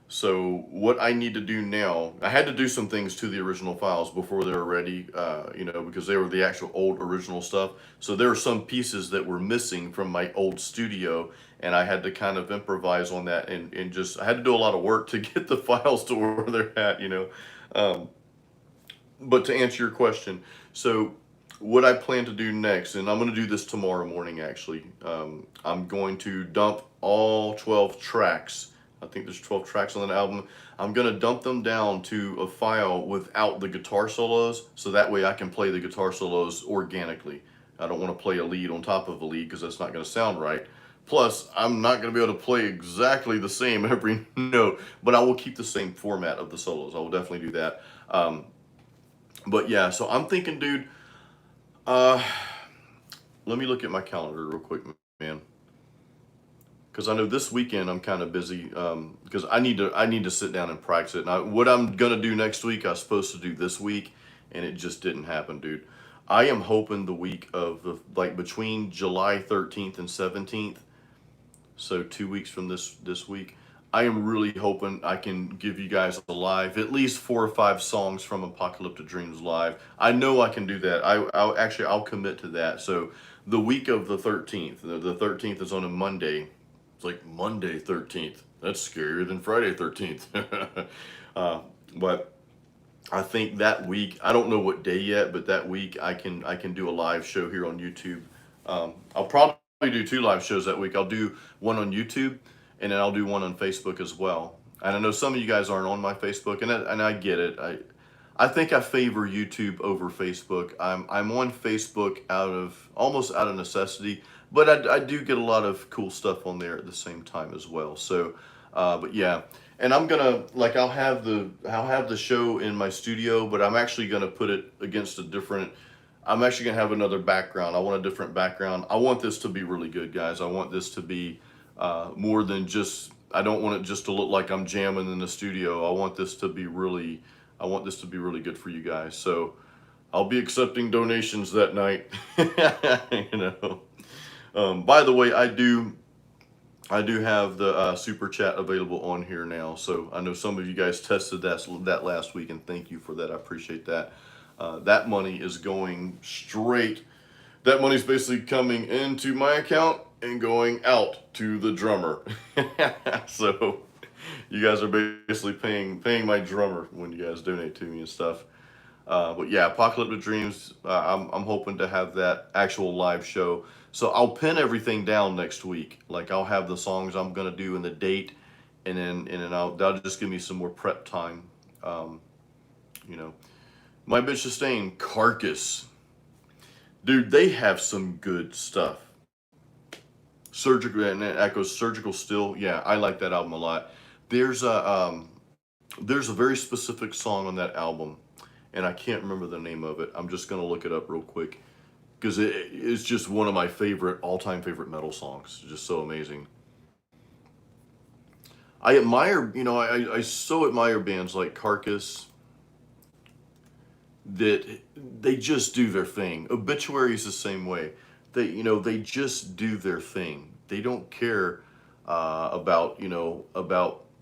So what I need to do now, I had to do some things to the original files before they were ready, because they were the actual old original stuff. So there were some pieces that were missing from my old studio, and I had to kind of improvise on that, and just, I had to do a lot of work to get the files to where they're at. Um, but to answer your question, so what I plan to do next, and I'm going to do this tomorrow morning actually, I'm going to dump all 12 tracks. I think there's 12 tracks on that album. I'm going to dump them down to a file without the guitar solos, so that way I can play the guitar solos organically. I don't want to play a lead on top of a lead because that's not going to sound right. Plus, I'm not going to be able to play exactly the same every note, but I will keep the same format of the solos. I will definitely do that. But yeah, so I'm thinking, dude, uh, let me look at my calendar real quick, man, because I know this weekend I'm kind of busy, because I need to sit down and practice it. Now, what I'm gonna do next week, I was supposed to do this week, and it just didn't happen, dude. I am hoping the week of like between July 13th and 17th, so 2 weeks from this week. I am really hoping I can give you guys a live, at least 4 or 5 songs from Apocalyptic Dreams live. I know I can do that. I'll commit to that. So the week of the 13th, the 13th is on a Monday. It's like Monday 13th. That's scarier than Friday 13th. uh, but I think that week, I don't know what day yet, but that week I can do a live show here on YouTube. I'll probably do 2 live shows that week. I'll do one on YouTube, and then I'll do one on Facebook as well. And I know some of you guys aren't on my Facebook, and I get it. I think I favor YouTube over Facebook. I'm on Facebook almost out of necessity, but I do get a lot of cool stuff on there at the same time as well. So, but yeah, and I'm gonna, like, I'll have the show in my studio, but I'm actually gonna put it against a different. I'm actually gonna have another background. I want a different background. I want this to be really good, guys. I want this to be more than just. I don't want it just to look like I'm jamming in the studio. I want this to be really good for you guys. So I'll be accepting donations that night. You know. By the way, I do have the super chat available on here now. So I know some of you guys tested that last week, and thank you for that. I appreciate that. That money is going straight. That money's basically coming into my account and going out to the drummer. So you guys are basically paying my drummer when you guys donate to me and stuff. But yeah, Apocalyptic Dreams. I'm hoping to have that actual live show. So I'll pin everything down next week. Like I'll have the songs I'm gonna do and the date, and then that'll just give me some more prep time. Um, you know, My Bitch Sustained, Carcass, dude. They have some good stuff. Surgical, and it echoes Surgical Still. Yeah, I like that album a lot. There's a um, there's a very specific song on that album, and I can't remember the name of it. I'm just gonna look it up real quick because it's just one of my favorite all-time favorite metal songs. It's just so amazing. I admire, I so admire bands like Carcass that they just do their thing. Obituary is the same way. They just do their thing. They don't care about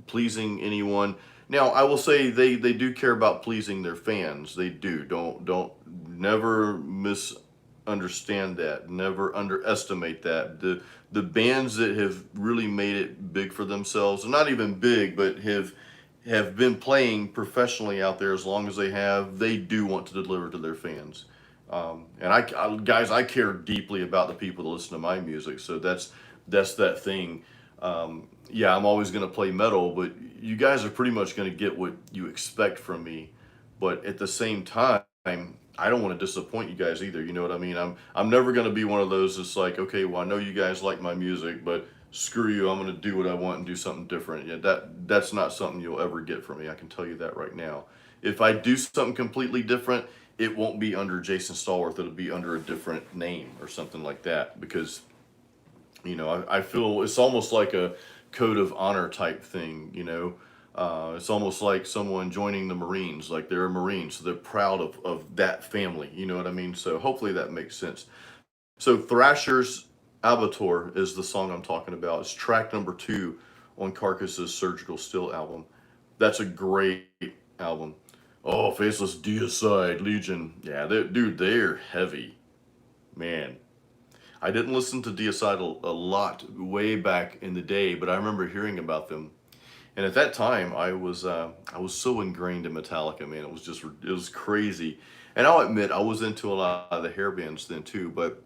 pleasing anyone. Now, I will say they do care about pleasing their fans. They do. Don't never misunderstand that. Never underestimate that. The bands that have really made it big for themselves, and not even big, but have been playing professionally out there as long as they do want to deliver to their fans. And guys, I care deeply about the people that listen to my music. So that's that thing. Yeah, I'm always going to play metal, but you guys are pretty much going to get what you expect from me. But at the same time, I don't want to disappoint you guys either. You know what I mean? I'm never going to be one of those that's like, okay, well, I know you guys like my music, but screw you, I'm going to do what I want and do something different. Yeah, that's not something you'll ever get from me. I can tell you that right now. If I do something completely different, it won't be under Jason Stallworth. It'll be under a different name or something like that, because I feel it's almost like a code of honor type thing. It's almost like someone joining the Marines, like they're a Marine, so they're proud of that family. You know what I mean? So hopefully that makes sense. So Thrasher's Abator is the song I'm talking about. It's track number 2 on Carcass's Surgical Still album. That's a great album. Oh, Faceless Deicide Legion. Yeah, they're heavy. Man, I didn't listen to Deicide a lot way back in the day, but I remember hearing about them. And at that time, I was so ingrained in Metallica, man. It was crazy. And I'll admit, I was into a lot of the hair bands then too. But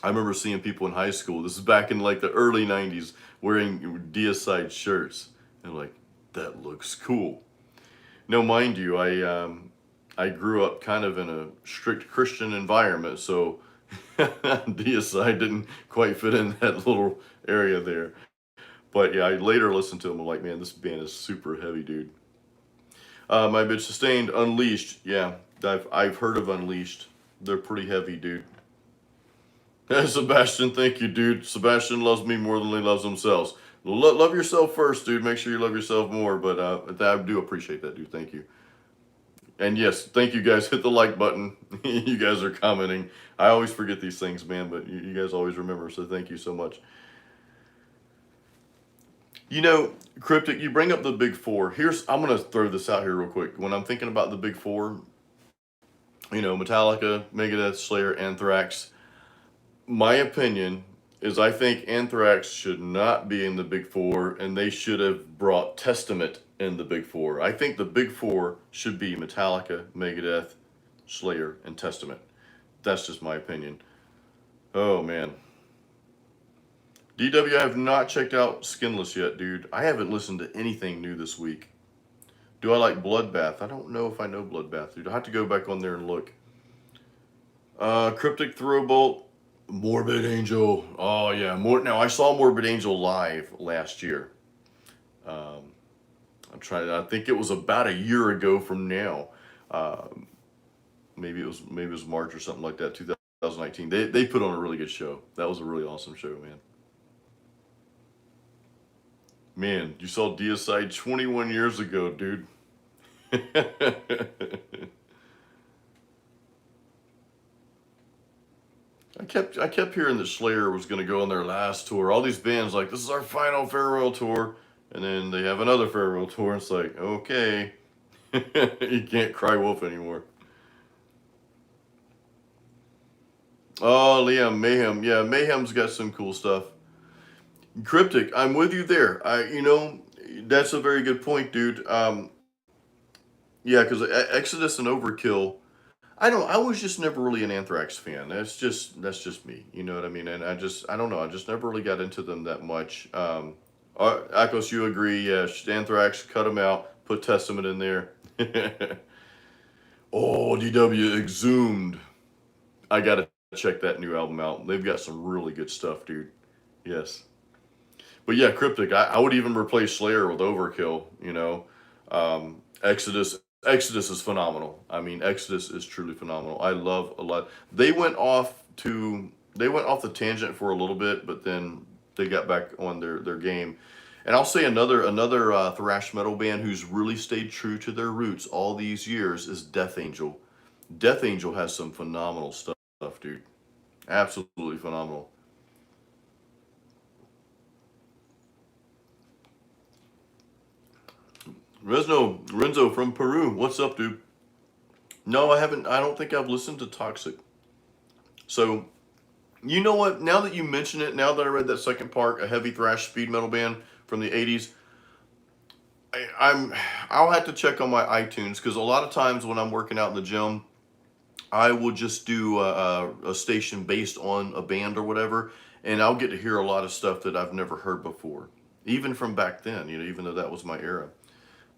I remember seeing people in high school. This is back in like the early '90s, wearing Deicide shirts, and like, that looks cool. Now, mind you, I grew up kind of in a strict Christian environment, so Deicide didn't quite fit in that little area there. But yeah, I later listened to them. I'm like, man, this band is super heavy, dude. My Bitch Sustained, Unleashed. Yeah, I've heard of Unleashed. They're pretty heavy, dude. Sebastian, thank you, dude. Sebastian loves me more than he loves themselves. Love yourself first, dude. Make sure you love yourself more. But I do appreciate that, dude. Thank you. And yes, thank you guys. Hit the like button. You guys are commenting. I always forget these things, man, but you guys always remember. So thank you so much. Cryptic, you bring up the big four. I'm gonna throw this out here real quick. When I'm thinking about the big four, Metallica, Megadeth, Slayer, Anthrax. My opinion is I think Anthrax should not be in the big four, and they should have brought Testament in the big four. I think the big four should be Metallica, Megadeth, Slayer, and Testament. That's just my opinion. Oh man. DW, I have not checked out Skinless yet, dude. I haven't listened to anything new this week. Do I like Bloodbath? I don't know if I know Bloodbath, dude. I have to go back on there and look. Cryptic Throwbolt, Morbid Angel. Oh yeah, Now I saw Morbid Angel live last year. I think it was about a year ago from now. Maybe it was March or something like that, 2019. They put on a really good show. That was a really awesome show, man. Man, you saw Deicide 21 years ago, dude. I kept hearing that Slayer was going to go on their last tour. All these bands like, this is our final farewell tour, and then they have another farewell tour. And it's like, okay, you can't cry wolf anymore. Oh, Liam, Mayhem. Yeah, Mayhem's got some cool stuff. Cryptic, I'm with you there. That's a very good point, dude. Yeah, because Exodus and Overkill, I was just never really an Anthrax fan. That's just me. You know what I mean? And I don't know. I just never really got into them that much. Akos, you agree? Yeah, Anthrax, cut them out. Put Testament in there. Oh, DW Exhumed. I gotta check that new album out. They've got some really good stuff, dude. Yes. But yeah, Cryptic. I would even replace Slayer with Overkill. Exodus. Exodus is phenomenal. I mean, Exodus is truly phenomenal. I love a lot. They went off the tangent for a little bit, but then they got back on their game. And I'll say another thrash metal band who's really stayed true to their roots all these years is Death Angel. Death Angel has some phenomenal stuff, dude. Absolutely phenomenal. Renzo from Peru. What's up, dude? No, I haven't. I don't think I've listened to Toxic. So, you know what? Now that you mention it, now that I read that second part, a heavy thrash speed metal band from the '80s, I'll have to check on my iTunes because a lot of times when I'm working out in the gym, I will just do a station based on a band or whatever, and I'll get to hear a lot of stuff that I've never heard before, even from back then. Even though that was my era.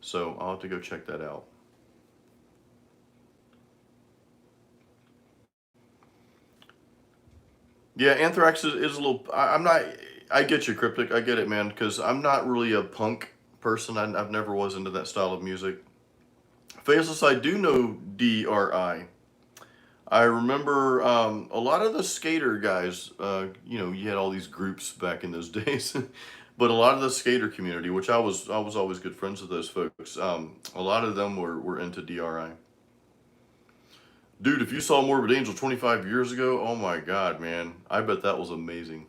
So I'll have to go check that out. Yeah, Anthrax is a little. I'm not. I get you, Cryptic. I get it, man. Because I'm not really a punk person. I've never was into that style of music. Faceless, I do know DRI. I remember a lot of the skater guys. You had all these groups back in those days, but a lot of the skater community, which I was always good friends with those folks. A lot of them were into DRI. Dude, if you saw Morbid Angel 25 years ago, oh my god, man, I bet that was amazing.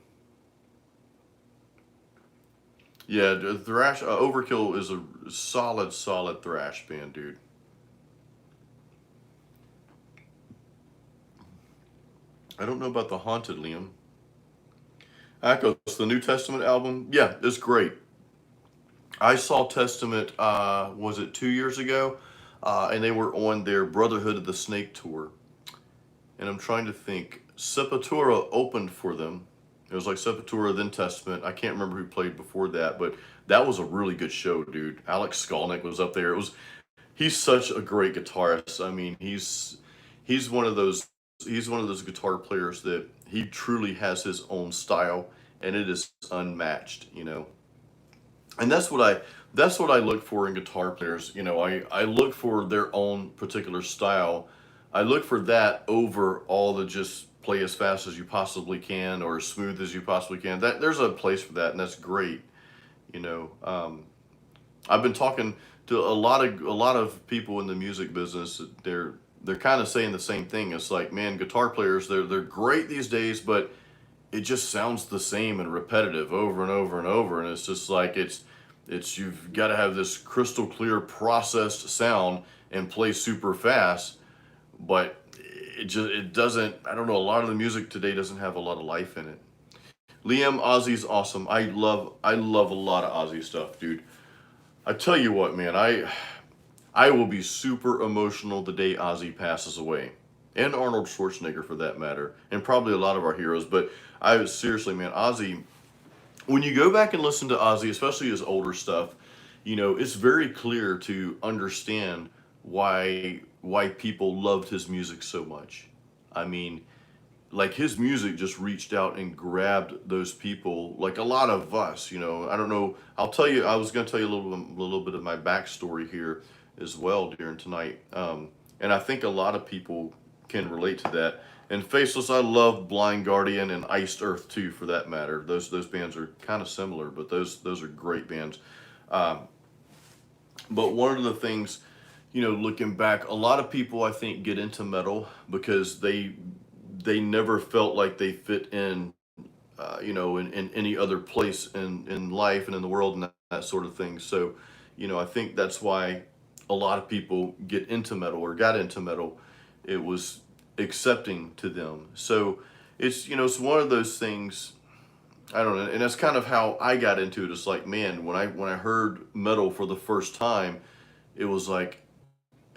Yeah, thrash Overkill is a solid, solid thrash band, dude. I don't know about the Haunted, Liam. Echoes, the New Testament album, yeah, it's great. I saw Testament, was it 2 years ago? And they were on their Brotherhood of the Snake tour. And I'm trying to think. Sepultura opened for them. It was like Sepultura, then Testament. I can't remember who played before that, but that was a really good show, dude. Alex Skolnick was up there. He's such a great guitarist. I mean, he's one of those he's one of those guitar players that he truly has his own style, and it is unmatched. And that's what I look for in guitar players. I look for their own particular style. I look for that over all the just play as fast as you possibly can or as smooth as you possibly can. That there's a place for that, and that's great. You know, I've been talking to a lot of people in the music business. They're kind of saying the same thing. It's like, man, guitar players they're great these days, but it just sounds the same and repetitive over and over and over, and it's just like it's you've got to have this crystal clear processed sound and play super fast, but it doesn't. I don't know. A lot of the music today doesn't have a lot of life in it. Liam, Ozzy's awesome. I love a lot of Ozzy stuff, dude. I tell you what, man, I will be super emotional the day Ozzy passes away, and Arnold Schwarzenegger for that matter, and probably a lot of our heroes. But I seriously, man, Ozzy. When you go back and listen to Ozzy, especially his older stuff, it's very clear to understand why people loved his music so much. I mean, like his music just reached out and grabbed those people, like a lot of us. I don't know. I'll tell you. I was going to tell you a little bit of my backstory here as well during tonight, and I think a lot of people can relate to that. And Faceless, I love Blind Guardian and Iced Earth too, for that matter. Those bands are kind of similar, but those are great bands. Um, but one of the things, looking back, a lot of people I think get into metal because they never felt like they fit in, in any other place in life and in the world and that sort of thing. So, I think that's why a lot of people get into metal or got into metal. It was accepting to them. So it's one of those things. I don't know, and that's kind of how I got into it. It's like, man, when I heard metal for the first time, it was like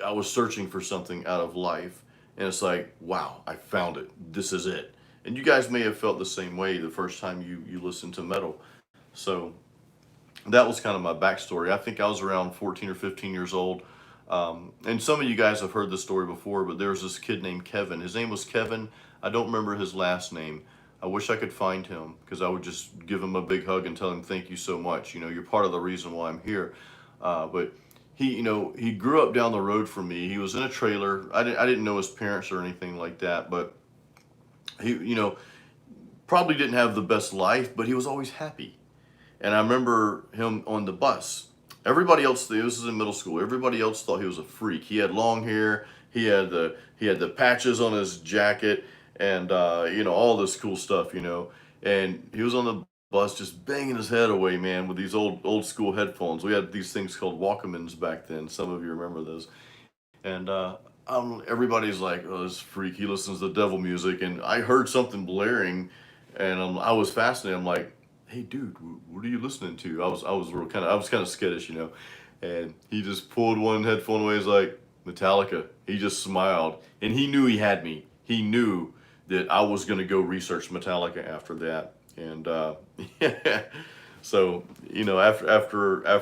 I was searching for something out of life, and it's like, wow, I found it. This is it. And you guys may have felt the same way the first time you listened to metal. So that was kind of my backstory. I think I was around 14 or 15 years old. And some of you guys have heard this story before, but there was this kid named Kevin. His name was Kevin. I don't remember his last name. I wish I could find him because I would just give him a big hug and tell him thank you so much. You're part of the reason why I'm here. But he grew up down the road from me. He was in a trailer. I didn't know his parents or anything like that, but he probably didn't have the best life, but he was always happy. And I remember him on the bus. Everybody else, this was in middle school. Everybody else thought he was a freak. He had long hair. He had the patches on his jacket, and all this cool stuff. And he was on the bus just banging his head away, man, with these old school headphones. We had these things called Walkmans back then. Some of you remember those. And everybody's like, "Oh, this freak! He listens to devil music." And I heard something blaring, and I was fascinated. I'm like, "Hey, dude, what are you listening to?" I was kind of skittish. And he just pulled one headphone away. He's like, "Metallica." He just smiled, and he knew he had me. He knew that I was gonna go research Metallica after that, and yeah. So after I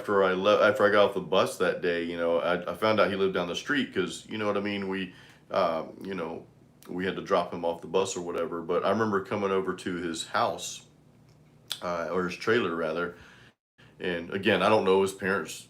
got off the bus that day, I found out he lived down the street because you know what I mean. Uh, you know, we had to drop him off the bus or whatever. But I remember coming over to his house, or his trailer rather. And again, I don't know his parents.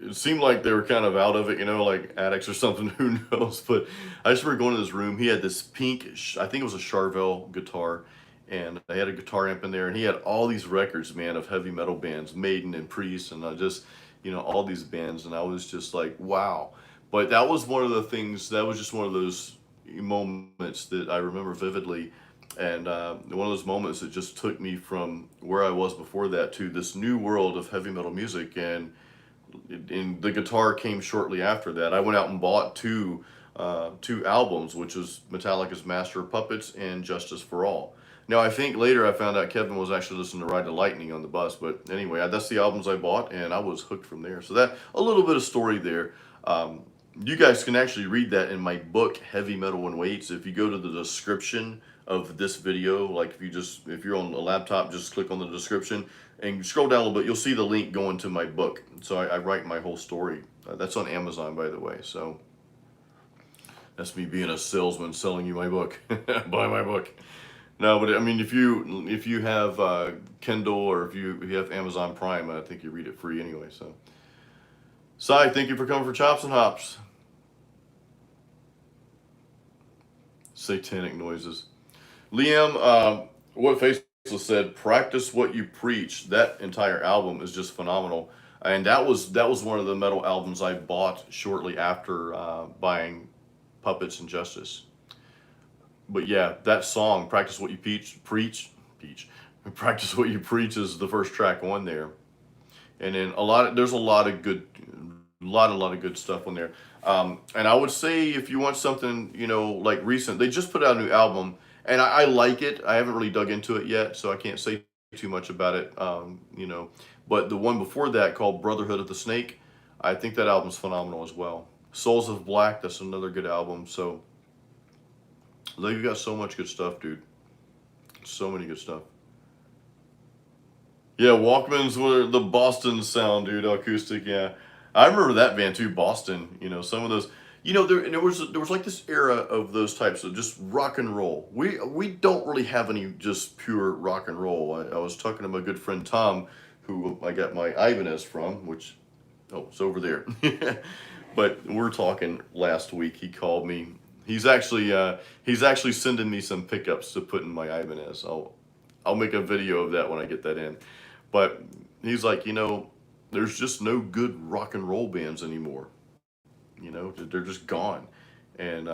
It seemed like they were kind of out of it, like addicts or something. Who knows? But I just remember going to his room. He had this pink, I think it was a Charvel guitar, and I had a guitar amp in there. And he had all these records, man, of heavy metal bands, Maiden and Priest, and I just, all these bands. And I was just like, wow. But that was one of the things. That was just one of those moments that I remember vividly, and one of those moments that just took me from where I was before that to this new world of heavy metal music. And the guitar came shortly after that. I went out and bought two albums, which was Metallica's Master of Puppets and Justice for All. Now I think later I found out Kevin was actually listening to Ride the Lightning on the bus, but anyway, that's the albums I bought, and I was hooked from there. So that a little bit of story there. You guys can actually read that in my book, Heavy Metal and Weights. If you go to the description of this video, like if you're on a laptop, just click on the description and scroll down a little bit, you'll see the link going to my book. So I write my whole story. That's on Amazon, by the way. So that's me being a salesman selling you my book. Buy my book. No, but I mean, if you have Kindle, or if you have Amazon Prime, I think you read it free anyway. So, Sai, thank you for coming for Chops and Hops. Satanic noises. Liam, what Faceless said, practice what you preach. That entire album is just phenomenal, and that was one of the metal albums I bought shortly after buying Puppets and Justice. But yeah, that song, practice what you preach, practice what you preach, is the first track on there, and then there's a lot of good, lot of good stuff on there. And I would say if you want something, like recent, they just put out a new album, and I like it. I haven't really dug into it yet, so I can't say too much about it. But the one before that, called Brotherhood of the Snake, I think that album's phenomenal as well. Souls of Black, that's another good album. So they've got so much good stuff, dude. So many good stuff. Yeah, Walkmans were the Boston sound, dude. Acoustic, yeah. I remember that band too, Boston. Some of those. There was like this era of those types of just rock and roll. We don't really have any just pure rock and roll. I was talking to my good friend Tom, who I got my Ibanez from, which, oh, it's over there. But we're talking last week. He called me. He's actually sending me some pickups to put in my Ibanez. I'll make a video of that when I get that in. But he's like, there's just no good rock and roll bands anymore. They're just gone. and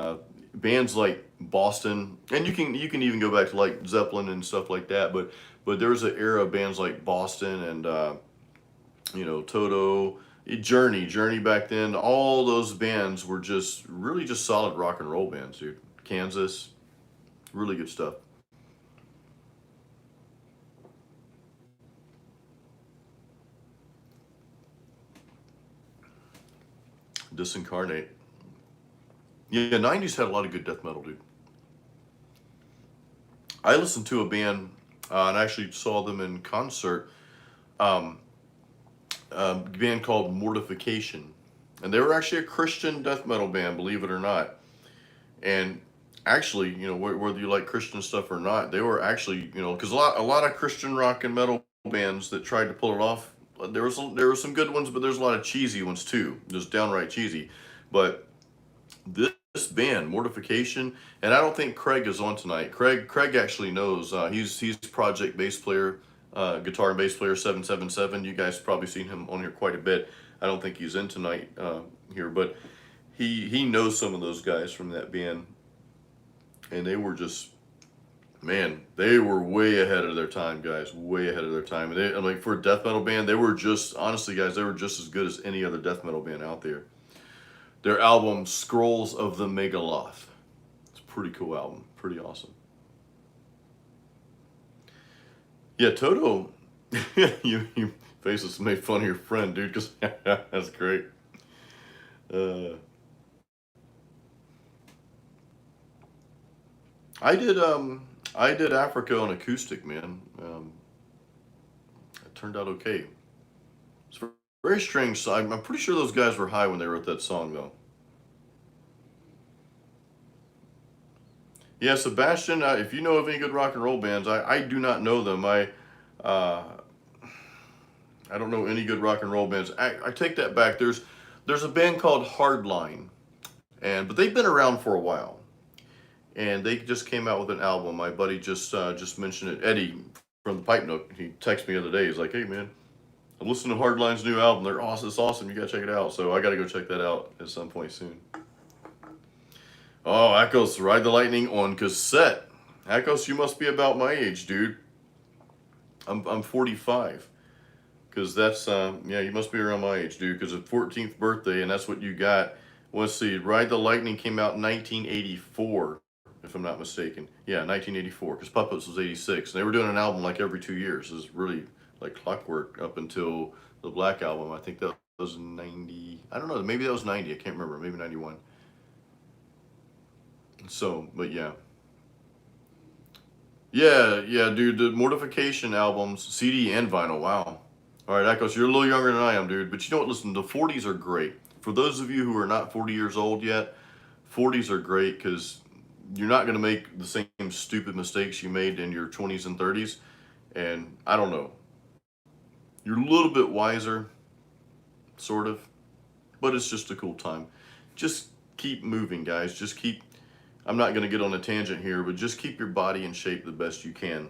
bands like Boston, and you can even go back to like Zeppelin and stuff like that. But there was an era of bands like Boston and Toto, Journey back then. All those bands were just really just solid rock and roll bands, dude. Kansas, really good stuff. Disincarnate. Yeah, '90s had a lot of good death metal, dude. I listened to a band and actually saw them in concert. Um, a band called Mortification, and they were actually a Christian death metal band, believe it or not. And actually, whether you like Christian stuff or not, they were actually, because a lot of Christian rock and metal bands that tried to pull it off, there were some good ones, but there's a lot of cheesy ones too, just downright cheesy. But this band, Mortification, and I don't think Craig is on tonight. Craig actually knows. He's project bass player, guitar and bass player 777. You guys probably seen him on here quite a bit. I don't think he's in tonight here, but he knows some of those guys from that band, and they were just, man, they were way ahead of their time, guys, way ahead of their time. And I'm like, for a death metal band, they were just, honestly, guys, they were just as good as any other death metal band out there. Their album Scrolls of the Megaloth. It's a pretty cool album, pretty awesome. Yeah, Toto, you faces made fun of your friend, dude, because that's great. Uh, I did Africa on acoustic, man. It turned out okay. It's very strange. So I'm pretty sure those guys were high when they wrote that song, though. Yeah, Sebastian. If you know of any good rock and roll bands, I do not know them. Uh, I don't know any good rock and roll bands. I take that back. There's a band called Hardline, but they've been around for a while, and they just came out with an album. My buddy just mentioned it. Eddie from the Pipe Nook. He texted me the other day. He's like, "Hey man, I'm listening to Hardline's new album. They're awesome. It's awesome. You gotta check it out." So I gotta go check that out at some point soon. Oh, Akos, Ride the Lightning on cassette. Akos, you must be about my age, dude. I'm 45. Because that's, yeah, you must be around my age, dude. Because it's 14th birthday, and that's what you got. Let's see, Ride the Lightning came out in 1984, if I'm not mistaken. Yeah, 1984, because Puppets was 86. And they were doing an album like every 2 years. It was really like clockwork up until the Black Album. I think that was 90. I don't know, maybe that was 90. I can't remember. Maybe 91. So, but yeah. Yeah, dude, the Mortification albums, CD and vinyl, wow. All right, Echoes, you're a little younger than I am, dude. But you know what? Listen, the 40s are great. For those of you who are not 40 years old yet, 40s are great because you're not going to make the same stupid mistakes you made in your 20s and 30s. And I don't know, you're a little bit wiser, sort of, but it's just a cool time. Just keep moving, guys. Just keep, I'm not going to get on a tangent here, but just keep your body in shape the best you can.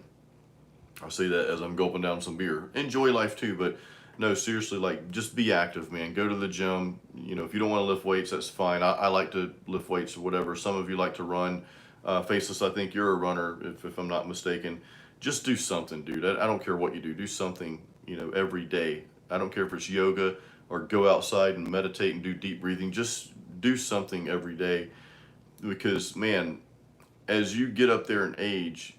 I'll say that as I'm gulping down some beer. Enjoy life too, but no, seriously, like just be active, man. Go to the gym. If you don't want to lift weights, that's fine. I like to lift weights or whatever. Some of you like to run. Faceless, I think you're a runner, if I'm not mistaken. Just do something, dude. I don't care what you do. Do something, every day. I don't care if it's yoga or go outside and meditate and do deep breathing. Just do something every day because, man, as you get up there in age,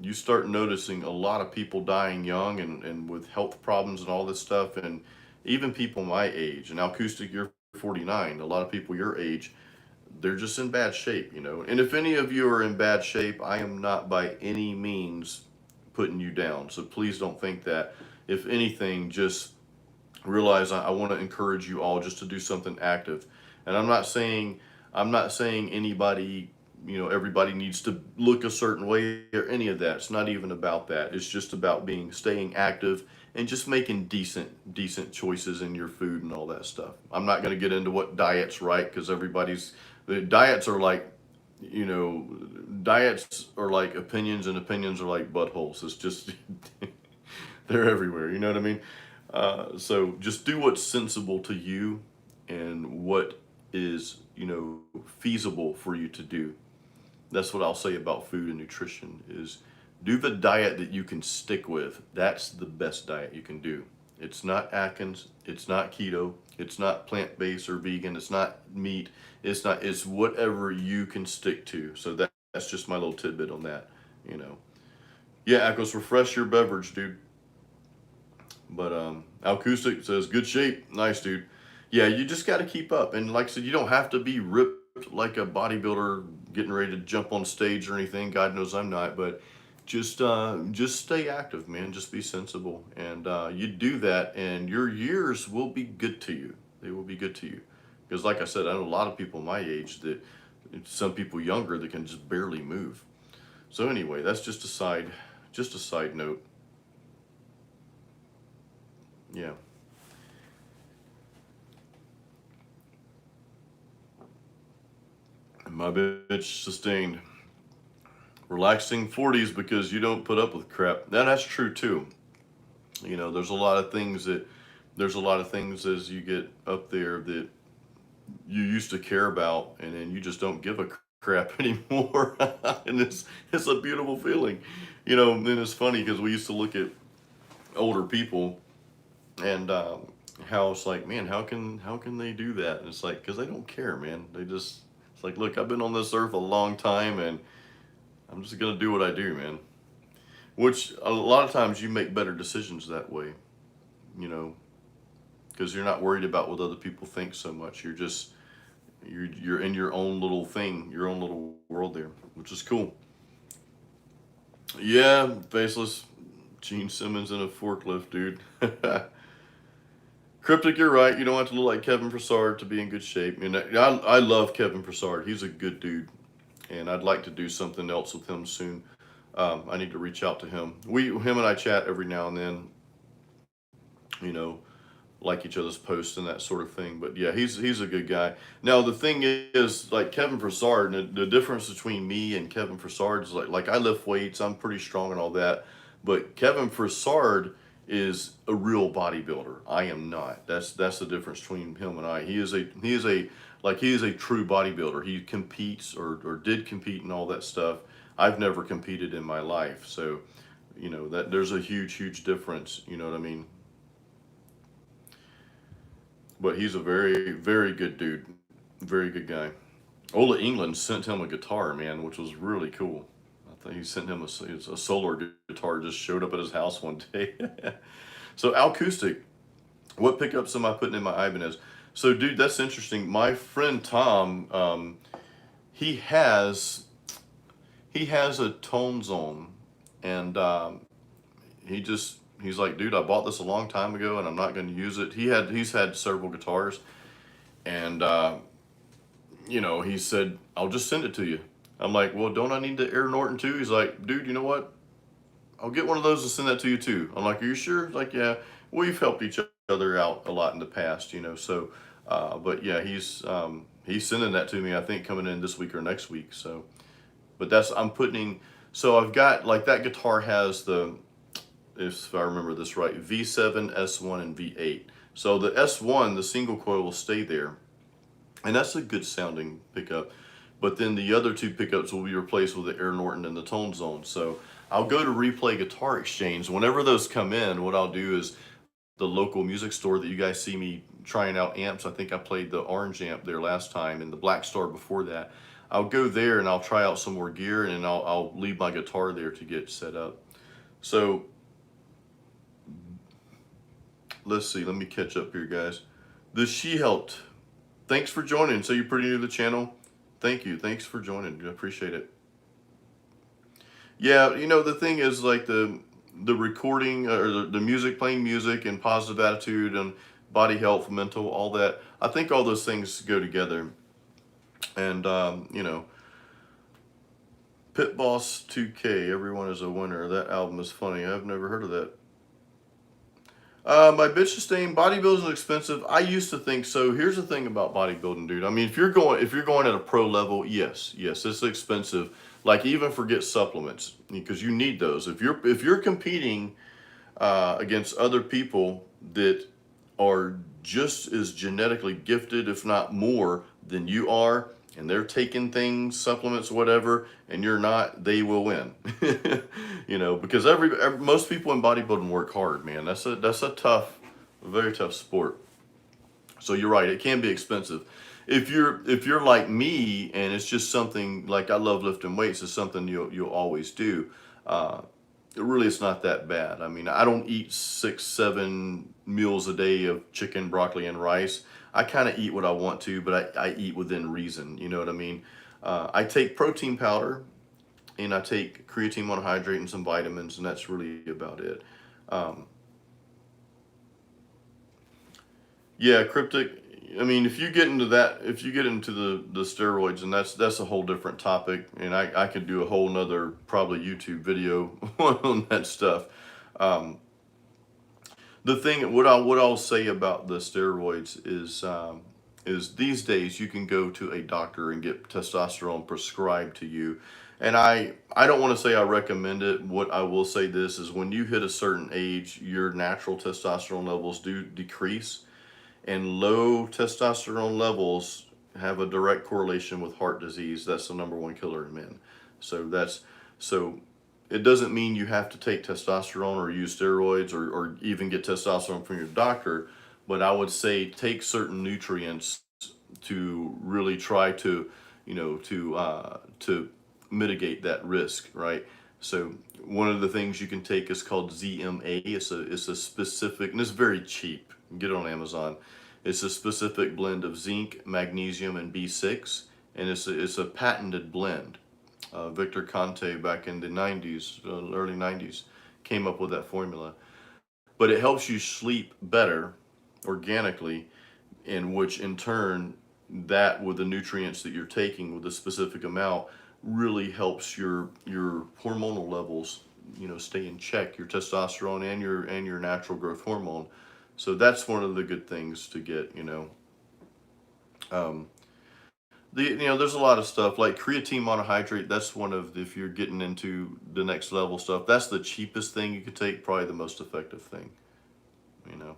you start noticing a lot of people dying young and with health problems and all this stuff. And even people my age, and acoustic, you're 49, a lot of people your age, they're just in bad shape. And if any of you are in bad shape, I am not by any means putting you down. So please don't think that. If anything, just realize I want to encourage you all just to do something active. And I'm not saying anybody, everybody needs to look a certain way or any of that. It's not even about that. It's just about staying active and just making decent choices in your food and all that stuff. I'm not going to get into what diet's right because the diets are like, diets are like opinions and opinions are like buttholes. It's just, they're everywhere. You know what I mean? So just do what's sensible to you and what is, feasible for you to do. That's what I'll say about food and nutrition is do the diet that you can stick with. That's the best diet you can do. It's not Atkins, it's not keto, it's not plant-based or vegan, it's not meat, it's whatever you can stick to. So that's just my little tidbit on that, you know. Yeah, Akos, refresh your beverage, dude. But Acoustic says, good shape. Nice, dude. Yeah, you just got to keep up. And like I said, you don't have to be ripped like a bodybuilder getting ready to jump on stage or anything. God knows I'm not. But just stay active, man. Just be sensible. And you do that, and your years will be good to you. They will be good to you. Because like I said, I know a lot of people my age that, some people younger that can just barely move. So anyway, that's just a side note. Yeah. My bitch sustained. Relaxing 40s because you don't put up with crap. That's true too. There's a lot of things as you get up there that you used to care about, and then you just don't give a crap anymore. And it's a beautiful feeling. And it's funny because we used to look at older people and how it's like, man, how can they do that? And it's like, because they don't care, man. It's like, look, I've been on this earth a long time, and I'm just gonna do what I do, man. Which a lot of times you make better decisions that way, you know, because you're not worried about what other people think so much. You're in your own little thing, your own little world there, which is cool. Yeah, faceless. Gene Simmons in a forklift, dude. Cryptic, you're right. You don't have to look like Kevin Broussard to be in good shape. And I love Kevin Broussard. He's a good dude, and I'd like to do something else with him soon. I need to reach out to him. Him and I chat every now and then. You know, like each other's posts and that sort of thing. But yeah, he's a good guy. Now the thing is, like Kevin Broussard, and the difference between me and Kevin Broussard is like I lift weights. I'm pretty strong and all that, but Kevin Broussard is a real bodybuilder. I am not. That's the difference between him and I. He is a true bodybuilder. He competes or did compete and all that stuff. I've never competed in my life, so that there's a huge difference. You know what I mean? But he's a very good dude, very good guy. Ola England sent him a guitar, man, which was really cool. I think he sent him a solar guitar, just showed up at his house one day. So acoustic, what pickups am I putting in my Ibanez? So dude, that's interesting. My friend Tom, he has a tone zone, and he's like, dude, I bought this a long time ago and I'm not going to use it. He's had several guitars, and he said, I'll just send it to you. I'm like, well, don't I need the Air Norton too? He's like, dude, you know what? I'll get one of those and send that to you too. I'm like, are you sure? He's like, yeah, we've helped each other out a lot in the past, so, but yeah, he's sending that to me, I think coming in this week or next week. So, but so I've got, like, that guitar has if I remember this right, V7, S1, and V8. So the S1, the single coil, will stay there, and that's a good sounding pickup. But then the other two pickups will be replaced with the Air Norton and the Tone Zone. So I'll go to Replay Guitar Exchange. Whenever those come in, what I'll do is the local music store that you guys see me trying out amps. I think I played the orange amp there last time and the Black Star before that. I'll go there and I'll try out some more gear, and then I'll leave my guitar there to get set up. So let's see, let me catch up here, guys. The She Helped, thanks for joining. So you're pretty new to the channel. Thank you. Thanks for joining. I appreciate it. Yeah, the thing is, like, the recording or the music, playing music, and positive attitude and body health, mental, all that. I think all those things go together. And Pit Boss 2K, everyone is a winner. That album is funny. I've never heard of that. My bitch sustain, bodybuilding is expensive. I used to think so. Here's the thing about bodybuilding, dude. I mean, if you're going at a pro level, yes, it's expensive. Like, even forget supplements, because you need those. If you're competing against other people that are just as genetically gifted, if not more, than you are, and they're taking things, supplements, whatever, and you're not, they will win. Because most people in bodybuilding work hard, man. That's a tough, very tough sport. So you're right, it can be expensive. If you're like me and it's just something like I love lifting weights, it's something you'll always do. Uh, really, it's not that bad. I mean, I don't eat 6, 7 meals a day of chicken, broccoli, and rice. I kind of eat what I want to, but I eat within reason. You know what I mean? I take protein powder and I take creatine monohydrate and some vitamins, and that's really about it. Um, Yeah, cryptic. I mean, if you get into that, if you get into the steroids, and that's a whole different topic, and I could do a whole nother probably YouTube video on that stuff. Um, the thing, what I'll say about the steroids is these days you can go to a doctor and get testosterone prescribed to you, and I don't want to say I recommend it. What I will say this is when you hit a certain age, your natural testosterone levels do decrease, and low testosterone levels have a direct correlation with heart disease. That's the number one killer in men. So it doesn't mean you have to take testosterone or use steroids or even get testosterone from your doctor, but I would say take certain nutrients to really try to, to mitigate that risk, right? So one of the things you can take is called ZMA. It's a specific, and it's very cheap. You can get it on Amazon. It's a specific blend of zinc, magnesium, and B6, and it's a patented blend. Victor Conte back in the 90s, early 90s, came up with that formula. But it helps you sleep better organically, in which in turn, that with the nutrients that you're taking with a specific amount really helps your hormonal levels, stay in check, your testosterone and your natural growth hormone. So that's one of the good things to get. Um, there's a lot of stuff like creatine monohydrate. That's one of, if you're getting into the next level stuff, that's the cheapest thing you could take, probably the most effective thing. You know.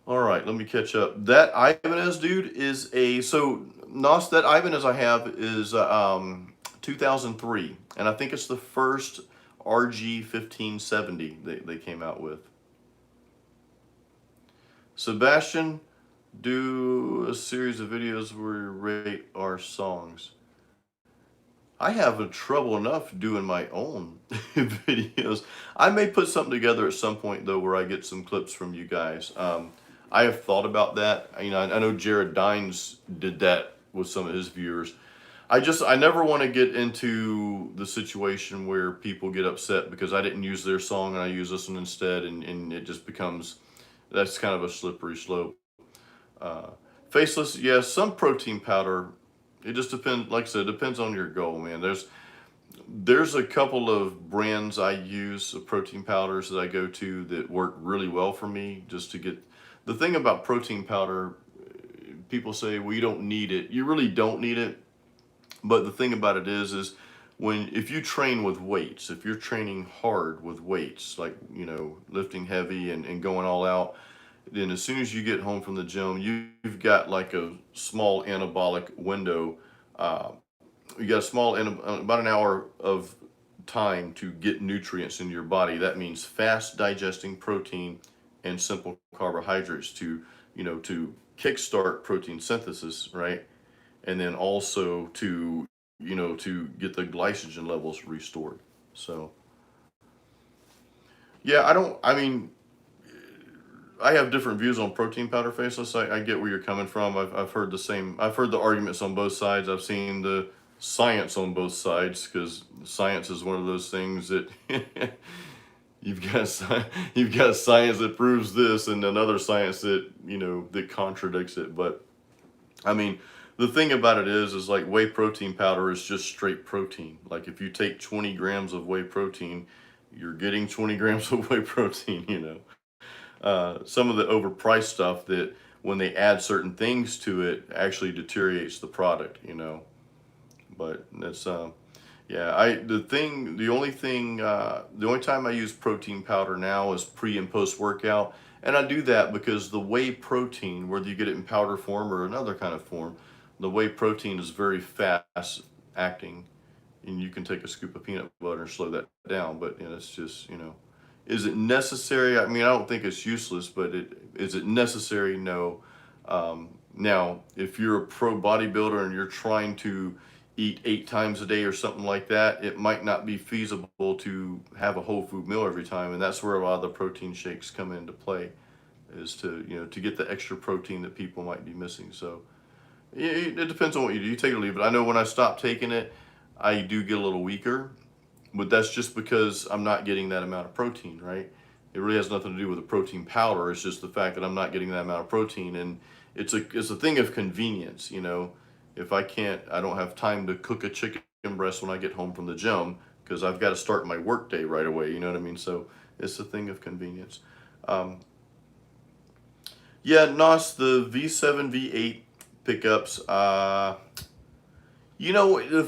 All right, let me catch up. That Ibanez dude is so Nos. That Ibanez I have is 2003, and I think it's the first RG 1570 they came out with. Sebastian, do a series of videos where you rate our songs. I have a trouble enough doing my own videos. I may put something together at some point though, where I get some clips from you guys. I have thought about that. I know Jared Dines did that with some of his viewers. I never want to get into the situation where people get upset because I didn't use their song and I use this one instead, and it just becomes, that's kind of a slippery slope. Uh, Faceless, yes, some protein powder. It just depends. Like I said, it depends on your goal, man. There's a couple of brands I use of protein powders that I go to that work really well for me. Just to get the thing about protein powder, people say, well, you don't need it. You really don't need it. But the thing about it is if you train with weights, if you're training hard with weights, like, lifting heavy and going all out, then as soon as you get home from the gym, you've got like a small anabolic window. Uh, you got about an hour of time to get nutrients in your body. That means fast digesting protein and simple carbohydrates to kickstart protein synthesis, right? And then also to get the glycogen levels restored. So yeah, I mean, I have different views on protein powder. Faceless. I get where you're coming from. I've heard the same. I've heard the arguments on both sides. I've seen the science on both sides, because science is one of those things that you've got science that proves this and another science that contradicts it. But I mean, the thing about it is like whey protein powder is just straight protein. Like if you take 20 grams of whey protein, you're getting 20 grams of whey protein. Some of the overpriced stuff that when they add certain things to it actually deteriorates the product. But that's yeah, the only time I use protein powder now is pre and post workout, And I do that because the whey protein, whether you get it in powder form or another kind of form, the whey protein is very fast acting, and you can take a scoop of peanut butter and slow that down. But it's just, is it necessary? I mean, I don't think it's useless, but is it necessary? No. Now, if you're a pro bodybuilder and you're trying to eat 8 times a day or something like that, it might not be feasible to have a whole food meal every time, and that's where a lot of the protein shakes come into play, is to to get the extra protein that people might be missing. So it depends on what you do. You take it or leave it. I know when I stop taking it, I do get a little weaker, but that's just because I'm not getting that amount of protein, right? It really has nothing to do with the protein powder. It's just the fact that I'm not getting that amount of protein, and it's a thing of convenience. If I don't have time to cook a chicken breast when I get home from the gym because I've got to start my work day right away. You know what I mean? So it's a thing of convenience. Um, yeah, Nos, the V7, V8 pickups. The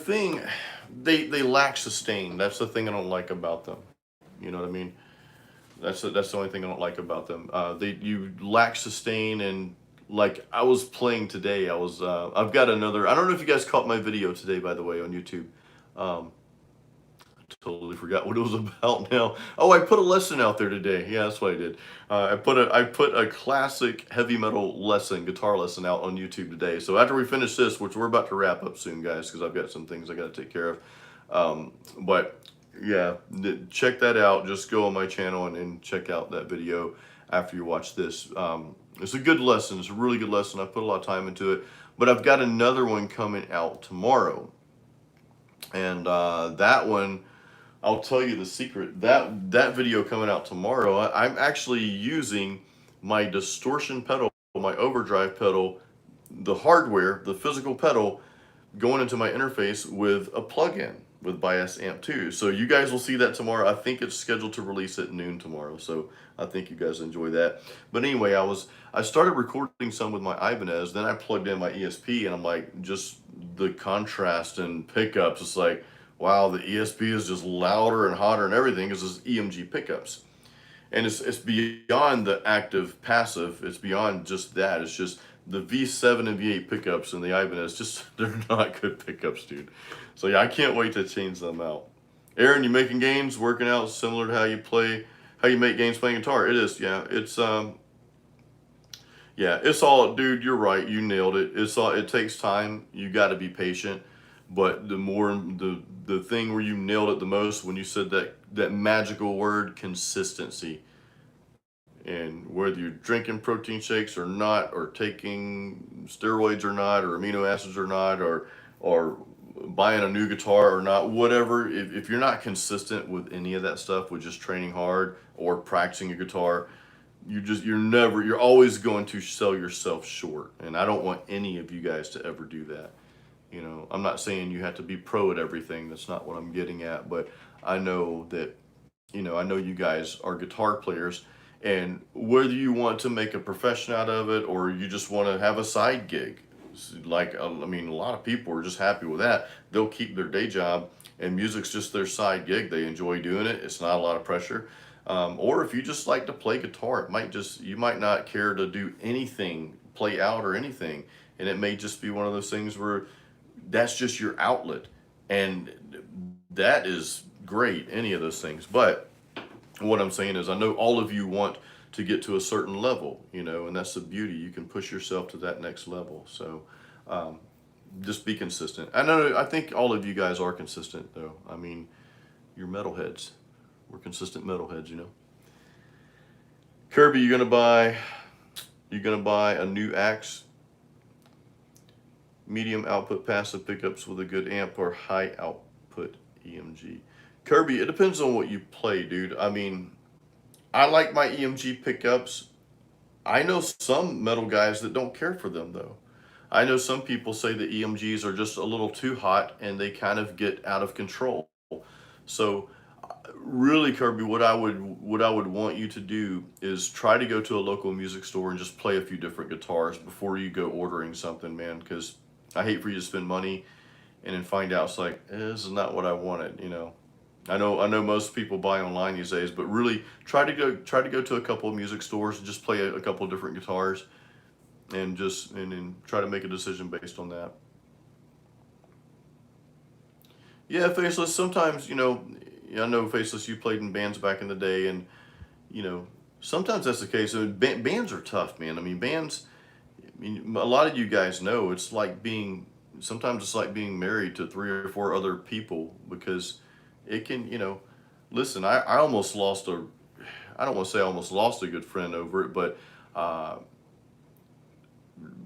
thing, they lack sustain. That's the thing I don't like about them. You know what I mean? That's the only thing I don't like about them. You lack sustain, and like I was playing today, I've got another. I don't know if you guys caught my video today, by the way, on YouTube. Um, Totally forgot what it was about now. Oh, I put a lesson out there today. Yeah, that's what I did. I put a classic heavy metal lesson, guitar lesson, out on YouTube today. So after we finish this, which we're about to wrap up soon, guys, because I've got some things I got to take care of. But yeah, check that out. Just go on my channel and check out that video after you watch this. It's a good lesson. It's a really good lesson. I put a lot of time into it. But I've got another one coming out tomorrow, and that one. I'll tell you the secret. That video coming out tomorrow, I'm actually using my distortion pedal, my overdrive pedal, the hardware, the physical pedal, going into my interface with a plug-in with Bias Amp 2. So you guys will see that tomorrow. I think it's scheduled to release at noon tomorrow. So I think you guys enjoy that. But anyway, I started recording some with my Ibanez, then I plugged in my ESP, and I'm like, just the contrast and pickups, it's like, wow, the ESP is just louder and hotter and everything because it's EMG pickups. And it's beyond the active passive. It's beyond just that. It's just the V7 and V8 pickups and the Ibanez, just they're not good pickups, dude. So yeah, I can't wait to change them out. Aaron, you making games, working out similar to how you make games playing guitar? It is, yeah. It's all, dude, you're right. You nailed it. It takes time. You got to be patient. But the thing where you nailed it the most when you said that magical word, consistency. And whether you're drinking protein shakes or not, or taking steroids or not, or amino acids or not, or buying a new guitar or not, whatever, if you're not consistent with any of that stuff, with just training hard or practicing a guitar, you're always going to sell yourself short. And I don't want any of you guys to ever do that. I'm not saying you have to be pro at everything. That's not what I'm getting at. But I know that, I know you guys are guitar players, and whether you want to make a profession out of it or you just want to have a side gig, like, I mean, a lot of people are just happy with that. They'll keep their day job, and music's just their side gig. They enjoy doing it. It's not a lot of pressure. Or if you just like to play guitar, you might not care to do anything, play out or anything. And it may just be one of those things where that's just your outlet, and that is great, any of those things. But what I'm saying is, I know all of you want to get to a certain level, and that's the beauty. You can push yourself to that next level. So just be consistent. I think all of you guys are consistent, though. I mean, you're metalheads. We're consistent metalheads. Kirby, you gonna buy a new axe? Medium output passive pickups with a good amp, or high output EMG? Kirby, it depends on what you play, dude. I mean, I like my EMG pickups. I know some metal guys that don't care for them, though. I know some people say the EMGs are just a little too hot and they kind of get out of control. So really, Kirby, what I would want you to do is try to go to a local music store and just play a few different guitars before you go ordering something, man, because I hate for you to spend money and then find out it's like, this is not what I wanted. I know most people buy online these days, but really try to go to a couple of music stores and just play a couple of different guitars, and then try to make a decision based on that. Yeah, Faceless. Sometimes, I know Faceless. You played in bands back in the day, and you know sometimes that's the case. I mean, bands are tough, man. I mean, bands. I mean, a lot of you guys know it's like being. Sometimes it's like being married to three or four other people because it can. Listen, I almost lost a. I don't want to say I almost lost a good friend over it, but uh,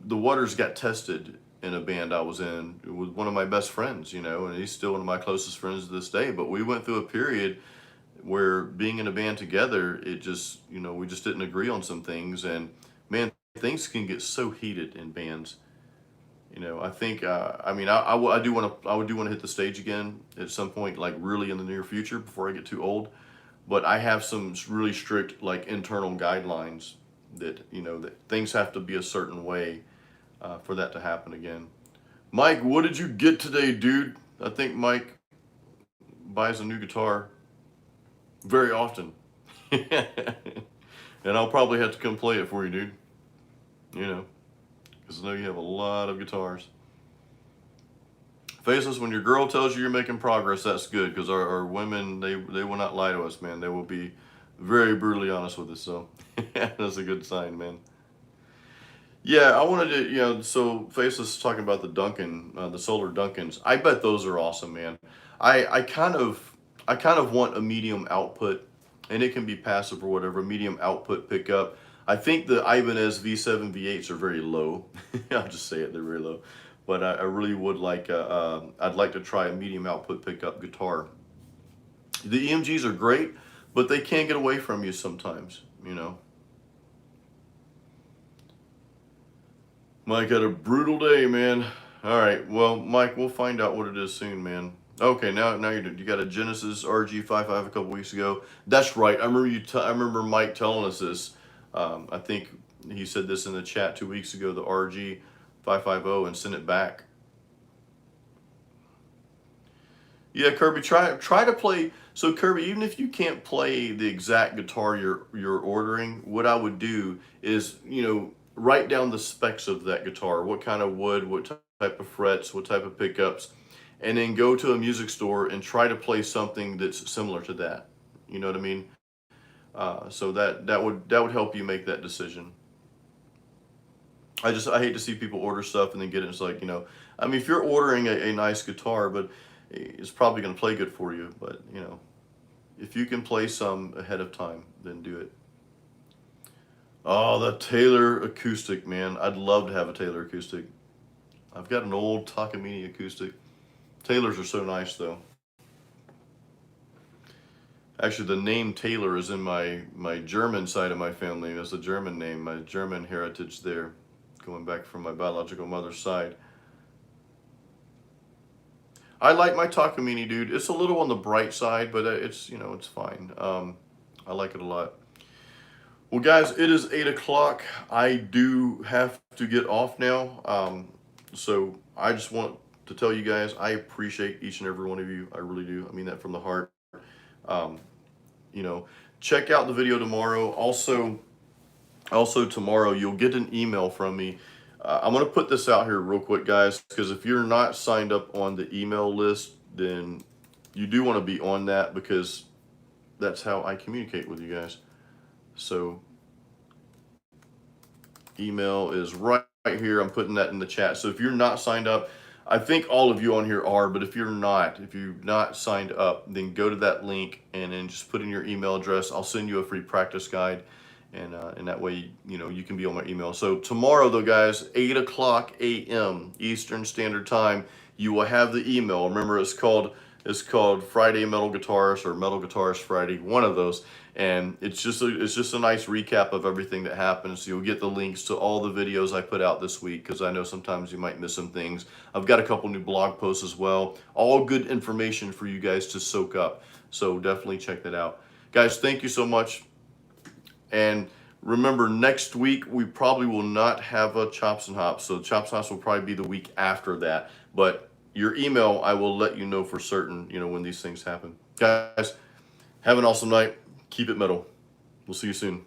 the waters got tested in a band I was in with one of my best friends, and he's still one of my closest friends to this day. But we went through a period where being in a band together, it just, we just didn't agree on some things. And man, things can get so heated in bands. I think, I mean, I do want to, I would do want to hit the stage again at some point, like really in the near future before I get too old. But I have some really strict, like internal guidelines that, that things have to be a certain way for that to happen again. Mike, what did you get today, dude? I think Mike buys a new guitar very often. And I'll probably have to come play it for you, dude. You know, because I know you have a lot of guitars. Faceless, when your girl tells you you're making progress, that's good because our women, they will not lie to us, man. They will be very brutally honest with us. So that's a good sign, man. Yeah, I wanted to, so Faceless is talking about the Duncan, the solar Duncans. I bet those are awesome, man. I kind of want a medium output, and it can be passive or whatever, medium output pickup. I think the Ibanez V7 V8s are very low. I'll just say it, they're very low. But I really would like, I'd like to try a medium output pickup guitar. The EMGs are great, but they can get away from you sometimes. Mike had a brutal day, man. All right, well, Mike, we'll find out what it is soon, man. Okay, now you got a Genesis RG55 a couple weeks ago. That's right. I remember Mike telling us this. I think he said this in the chat 2 weeks ago. The RG550 and sent it back. Yeah, Kirby, try to play. So Kirby, even if you can't play the exact guitar you're ordering, what I would do is, write down the specs of that guitar. What kind of wood, what type of frets, what type of pickups, and then go to a music store and try to play something that's similar to that. You know what I mean? So that would help you make that decision. I hate to see people order stuff and then get it. It's like, I mean, if you're ordering a nice guitar, but it's probably going to play good for you. But if you can play some ahead of time, then do it. Oh, the Taylor acoustic, man. I'd love to have a Taylor acoustic. I've got an old Takamine acoustic. Taylors are so nice, though. Actually, the name Taylor is in my German side of my family. That's a German name, my German heritage there, going back from my biological mother's side. I like my Takamine, dude. It's a little on the bright side, but it's fine. I like it a lot. Well, guys, it is 8 o'clock. I do have to get off now. So I just want to tell you guys, I appreciate each and every one of you. I really do. I mean that from the heart. Um, you know, check out the video tomorrow. Also tomorrow, you'll get an email from me. I'm going to put this out here real quick, guys, because if you're not signed up on the email list, then you do want to be on that because that's how I communicate with you guys. So email is right here. I'm putting that in the chat. So if you're not signed up, I think all of you on here are, but if you've not signed up, then go to that link and then just put in your email address. I'll send you a free practice guide, and that way, you can be on my email. So tomorrow, though, guys, 8 o'clock a.m. Eastern Standard Time, you will have the email. Remember, it's called Friday Metal Guitarist or Metal Guitarist Friday, one of those. And it's just a nice recap of everything that happens. You'll get the links to all the videos I put out this week because I know sometimes you might miss some things. I've got a couple new blog posts as well. All good information for you guys to soak up. So definitely check that out. Guys, thank you so much. And remember, next week we probably will not have a Chops and Hops. So Chops and Hops will probably be the week after that. But your email, I will let you know for certain, when these things happen. Guys, have an awesome night. Keep it metal. We'll see you soon.